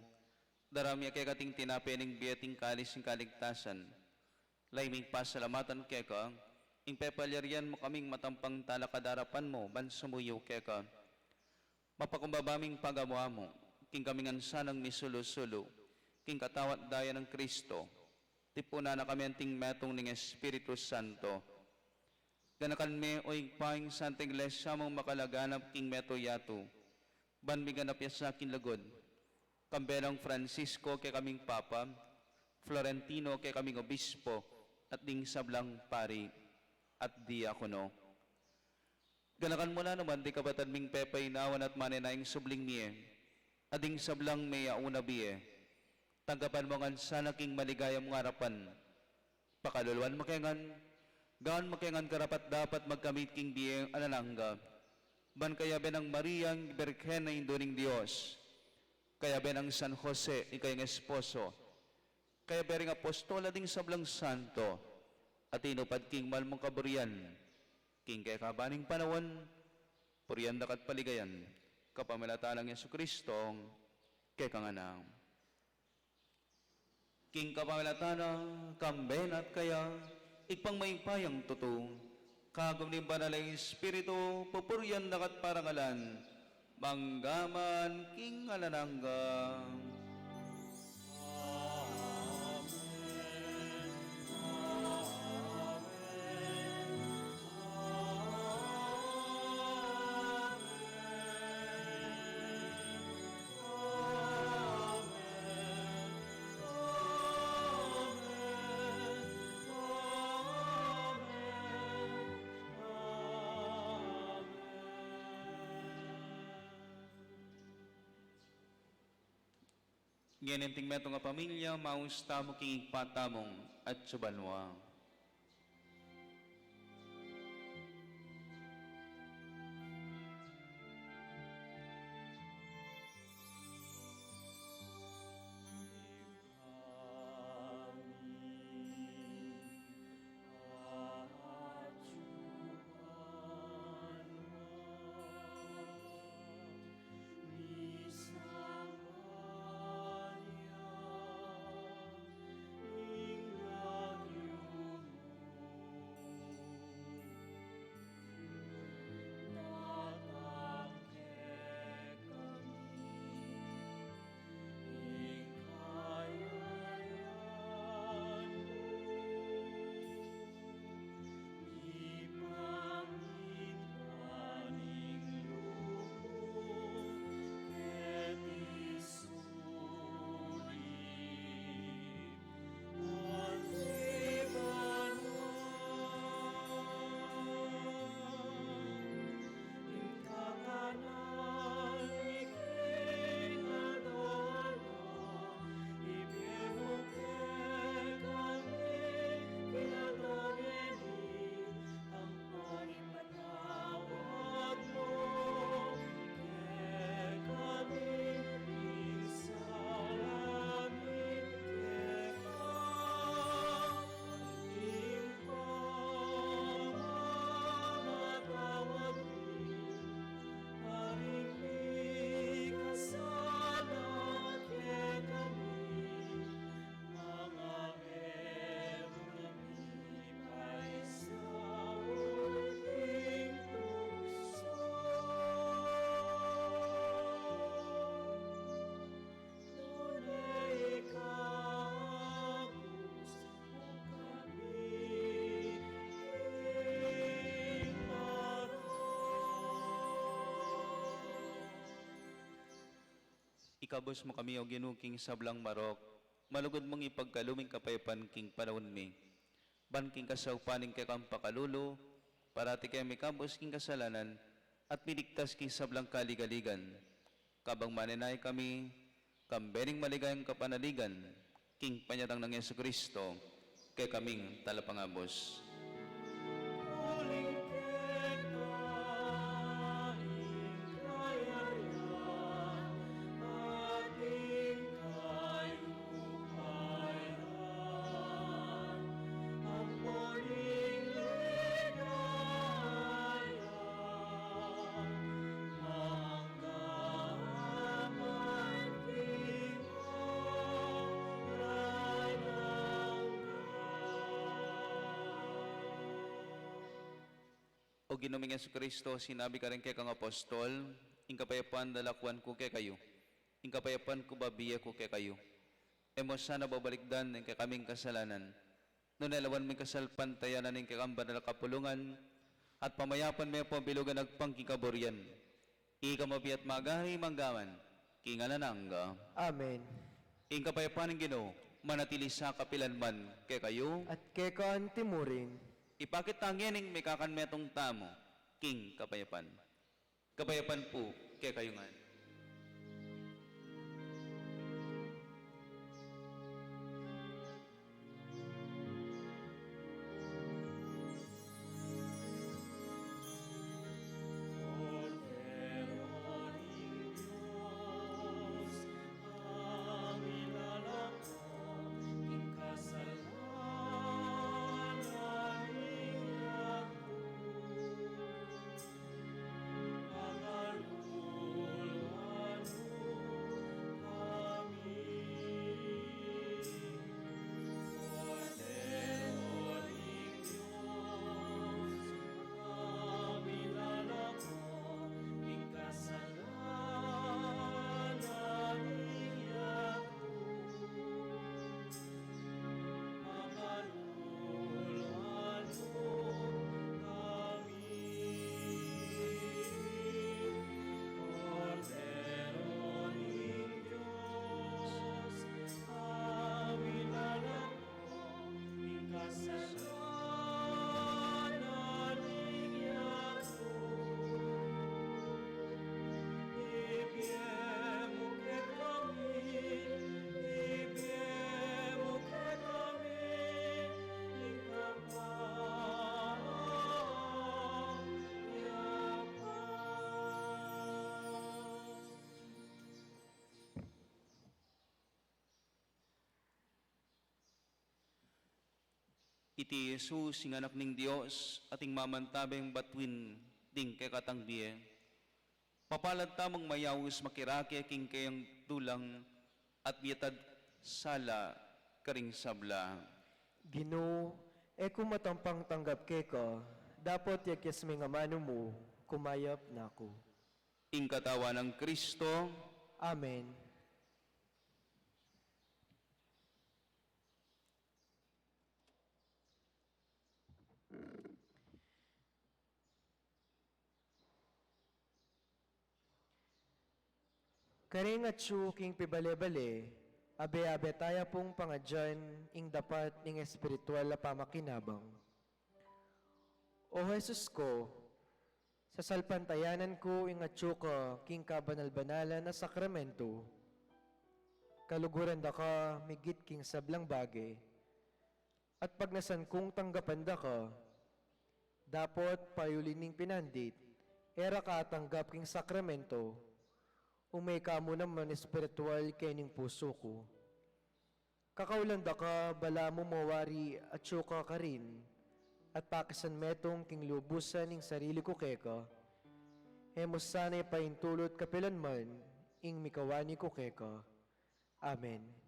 Darami kay kating tinapi ng biyating kalis ng kaligtasan. Laiming pasalamatan keka, ing pepalyarian mo kaming matampang talakadarapan mo, bansumuyo keka. Mapakumbabaming pagawa mo, king kaming ansanang misulo-sulo, king katawat daya ng Kristo, tipuna na kami anting metong ng Espiritu Santo. Ganakan me o paing Santa Iglesia mong makalaganap king meto yato, banmiganap ya sa akin lagod, Kambelang Francisco kay kaming Papa, Florentino kay kaming Obispo, at ding sablang pari at diakono. Ganakan mo na naman di kapatid ming pepay nawan at maninaing subling miye, at ding sablang may auna biye, tanggapan mo ngan sana king maligayang mong harapan, pakaluluan makengan, gaan makengan karapat dapat magkamit king biye alalangga, ban kaya benang Mariang Birhen na Induning Diyos, kaya benang San Jose ikayang esposo, kaya bering apostola ding sablang santo, at inupad king malmong kaburian, king kaya kabaning panawon, purian dakat paligayan, kapamilatan ng Yesu Kristo, kay kanganang. King kapamilatan, kamben at kaya, ikpang maimpayang totoo, kagum ni banalay Espiritu, pupuryan dakat parangalan, manggaman king alanangga. Ngenenting meto nga pamilya, mausta mo king patamong at subanwa. Ikabos mo kami o Ginu king sablang marok, malugod mong ipagkaluming kapaypan king panahon mi. Ban king kasawpaning kay kang pakalulo, parati kay may kabos king kasalanan, at miligtas king sablang kaligaligan. Kabang maninay kami, kambening maligayang kapanaligan, king panyatang ng Yesu Kristo, kay kaming talapangabos. O Ginoong Kristo, sinabi ka rin kay kang apostol, ing kapayapaan dalakwan ko kay kayo. Ing kapayapaan ko babiya ko kay kayo. Emo sana babalikdan ng kay kaming kasalanan. Noon alawan may kasalpantayanan ng kay kamba na kapulungan at pamayapan may pabilugan nagpangkikaboryan. Ika mabiat magahi manggaman, kingalanangga. Amen. Ing kapayapaan ng Ginoo, manatili sa kapilanman kay kayo. At kekan timurin, Ipakitangyan ng may kakanmetong tamo, king kapayapan. Kapayapan po kay kayo nga. Iti Jesus, sing anak ning Dios, ating mamantabeng batwin ding kay katangbiye. Papalad tamang mayawis makiraki king kayang tulang at biatad sala karing sabla. Ginu, kung matampang tanggap keka, dapat yakyas may nga mano mo, kumayap na ako. Ing katawan ng Kristo, Amen. Karing at king pibale-bale, abe-abe tayo pong pangadyan, ing dapat ning espiritual na pamakinabang. O Jesus ko, sa salpantayanan ko ing atsuka king kabanal-banalan na sakramento, kaluguran da ka migit king sablang bagay, at pag nasan kong tanggapan da ka, dapat payulining pinandit, era ka tanggap king sakramento, umay ka mo naman espiritual kaining puso ko. Kakaulanda ka, bala mo mawari at syuka ka rin, at pakisan metong king lubusan ning sarili ko keka, hemos sana'y paintulot kapilan man, ing mikawani ko keka. Amen.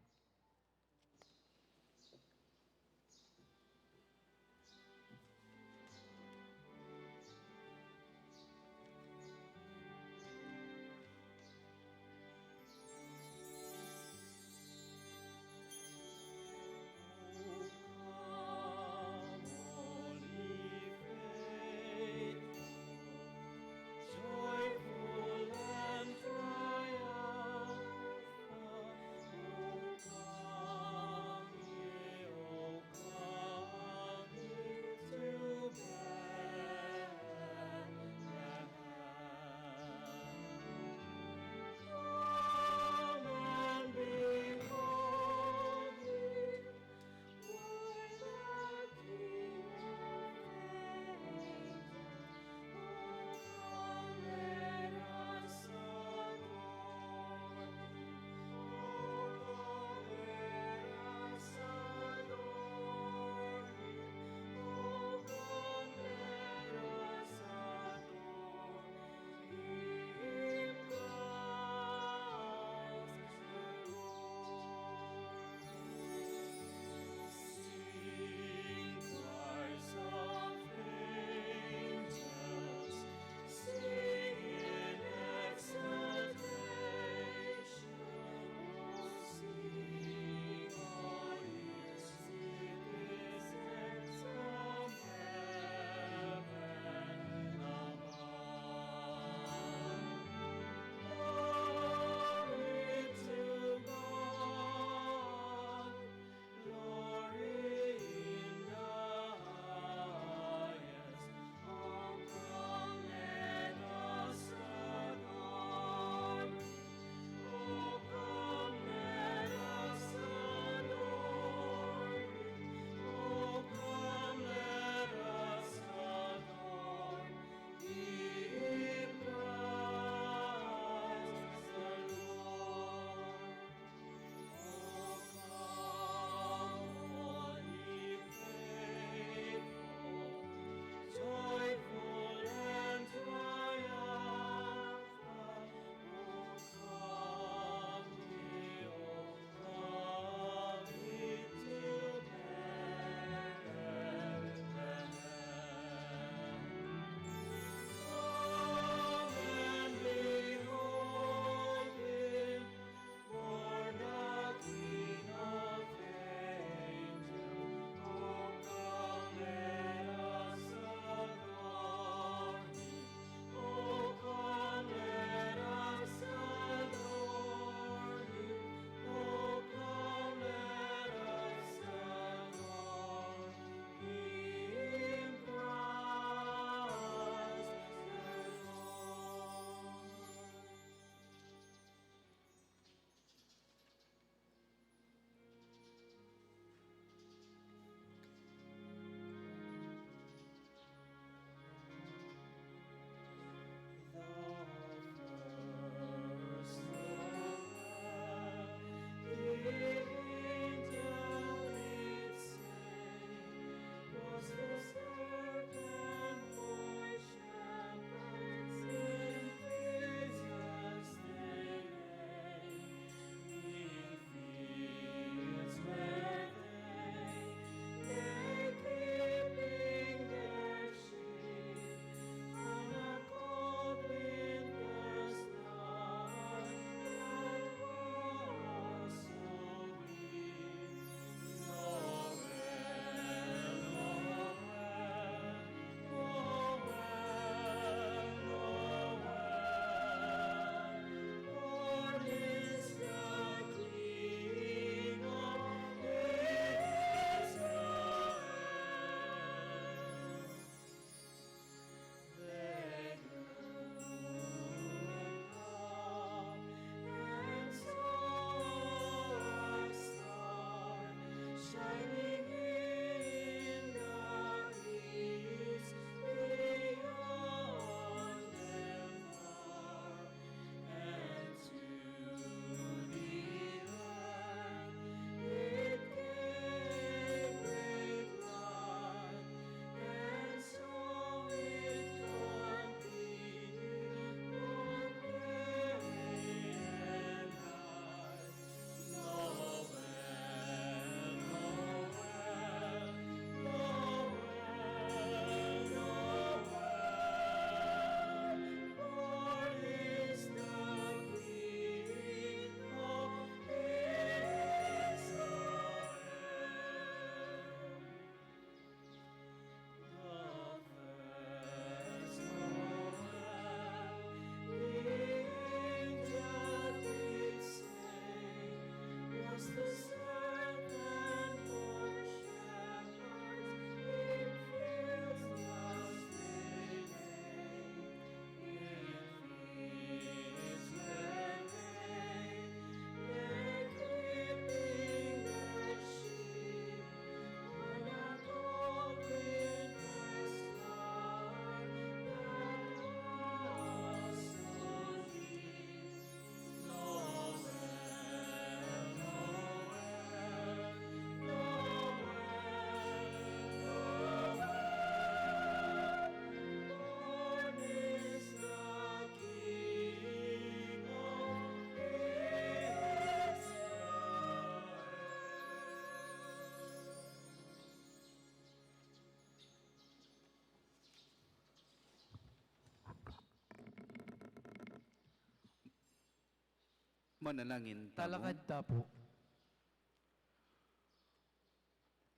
Manalangin tamo. Talakad ta po.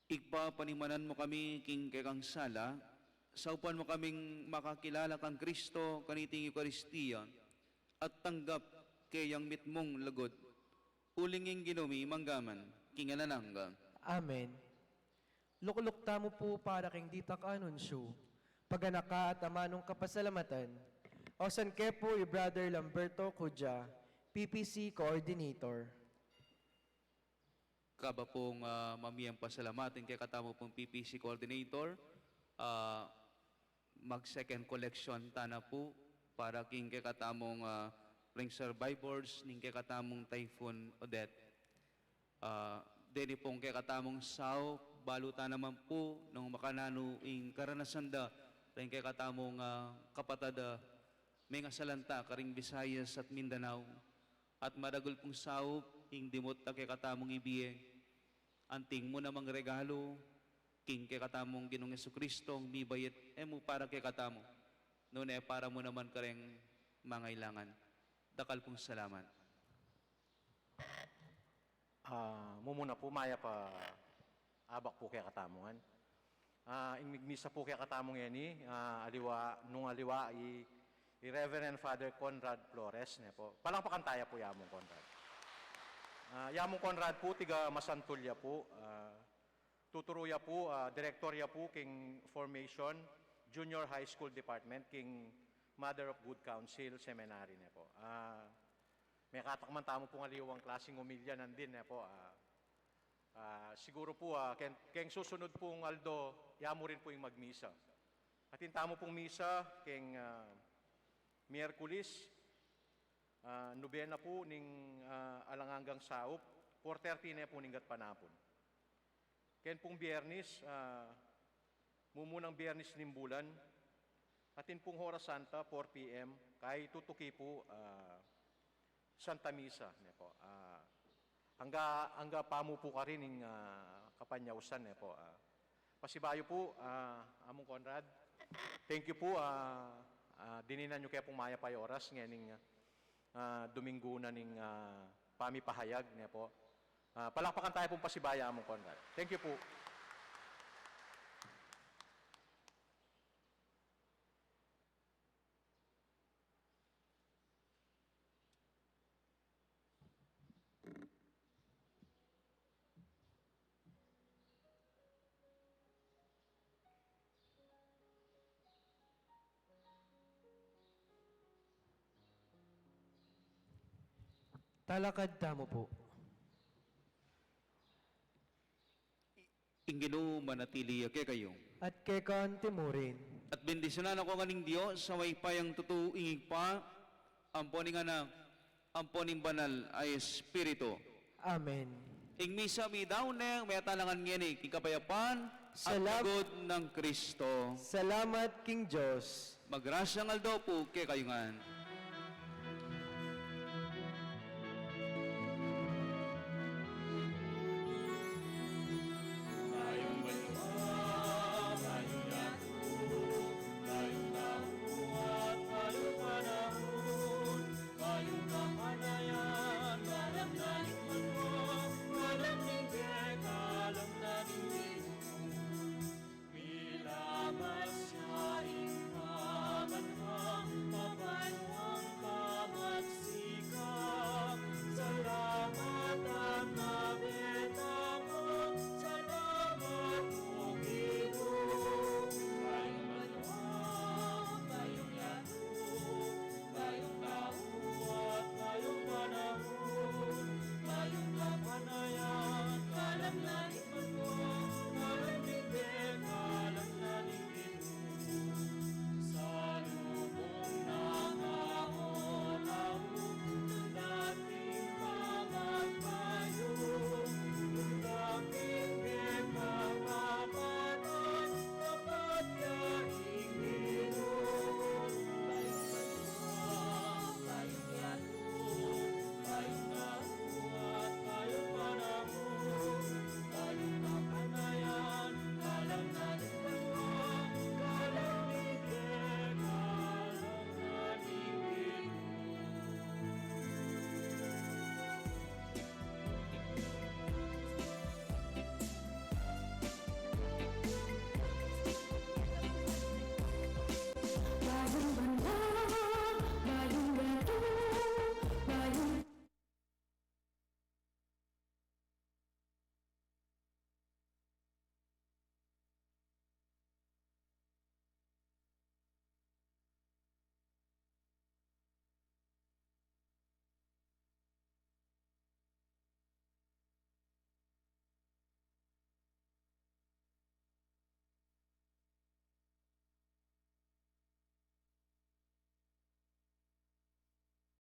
Igpa panimanan mo kami king kekang sala, saupan mo kaming makakilala kang Kristo kaniting Eucharistia, at tanggap kayang mitmong lagod. Ulinging ginumi manggaman, king ananangga. Amen. Luklukta mo po para king ditak anunsyo, paganaka at amanong kapasalamatan, o san kepo y Brother Lamberto Cudya, PPC Coordinator. Kaba pong mamiyang pasalamatin kay katamo pong PPC Coordinator, mag-second collection tana po para king kay katamong ring survivors ning kay katamong Typhoon Odette. Deni pong kay katamong sao, baluta naman po nung makanano ing karanasan da ring kay katamong kapatada may nga salanta karing Visayas at Mindanao at madagol pong sao ing dimot ta kay katamong ibiye anting mo namang regalo king kay katamong Ginong Jesucristo mibayit mo para kay katamo noon para mo naman kareng mangailangan. Dakal pong salamat. Mumuna po maya pa abak po kaya katamongan. Ingmigmisa po kaya katamong yani, aliwa i Reverend Father Conrad Flores ne po. Palakpakan tayo po Yamong Conrad. Yamong Conrad po tiga Masantulya po. Tuturuya po, direktorya po king Formation Junior High School Department king Mother of Good Counsel Seminary ne po. May katakman tamo pong aliwang klaseng umilya nandin ne po. Siguro po, keng susunod pong Aldo, yamo rin po yung magmisa. At tamo pong misa, keng Miyerkules, nobena po ning alangangang saup, 4:30 na po ninggat panapon. Ken pong Biyernes, mumunang Biyernes nimbulan, atin pong Horas Santa, 4 p.m., kay tutuki po Santa Misa. Ne po. Hangga pamu po ka rin ng kapanyausan. Po. Pasibayo po, Among Conrad. Thank you po. Dininan nyo kaya pong maya pa oras ngayon Domingo na ng Pamipahayag. Po. Palakpakan tayo pong pasibaya, Among Conrad. Thank you po. Talakad ta mo po. Ingino manatili kay kayo. At kekan timurin. At bendisyonan ako nganing Diyos sa way payang tutuingig pa, amponing anak, amponing banal ay Espiritu. Amen. Ing misa mi daw neng, may atalangan ngeni, king kapayapan, at Salam- tagod ng Kristo. Salamat King Diyos. Magrasyang aldo po kay kayungan.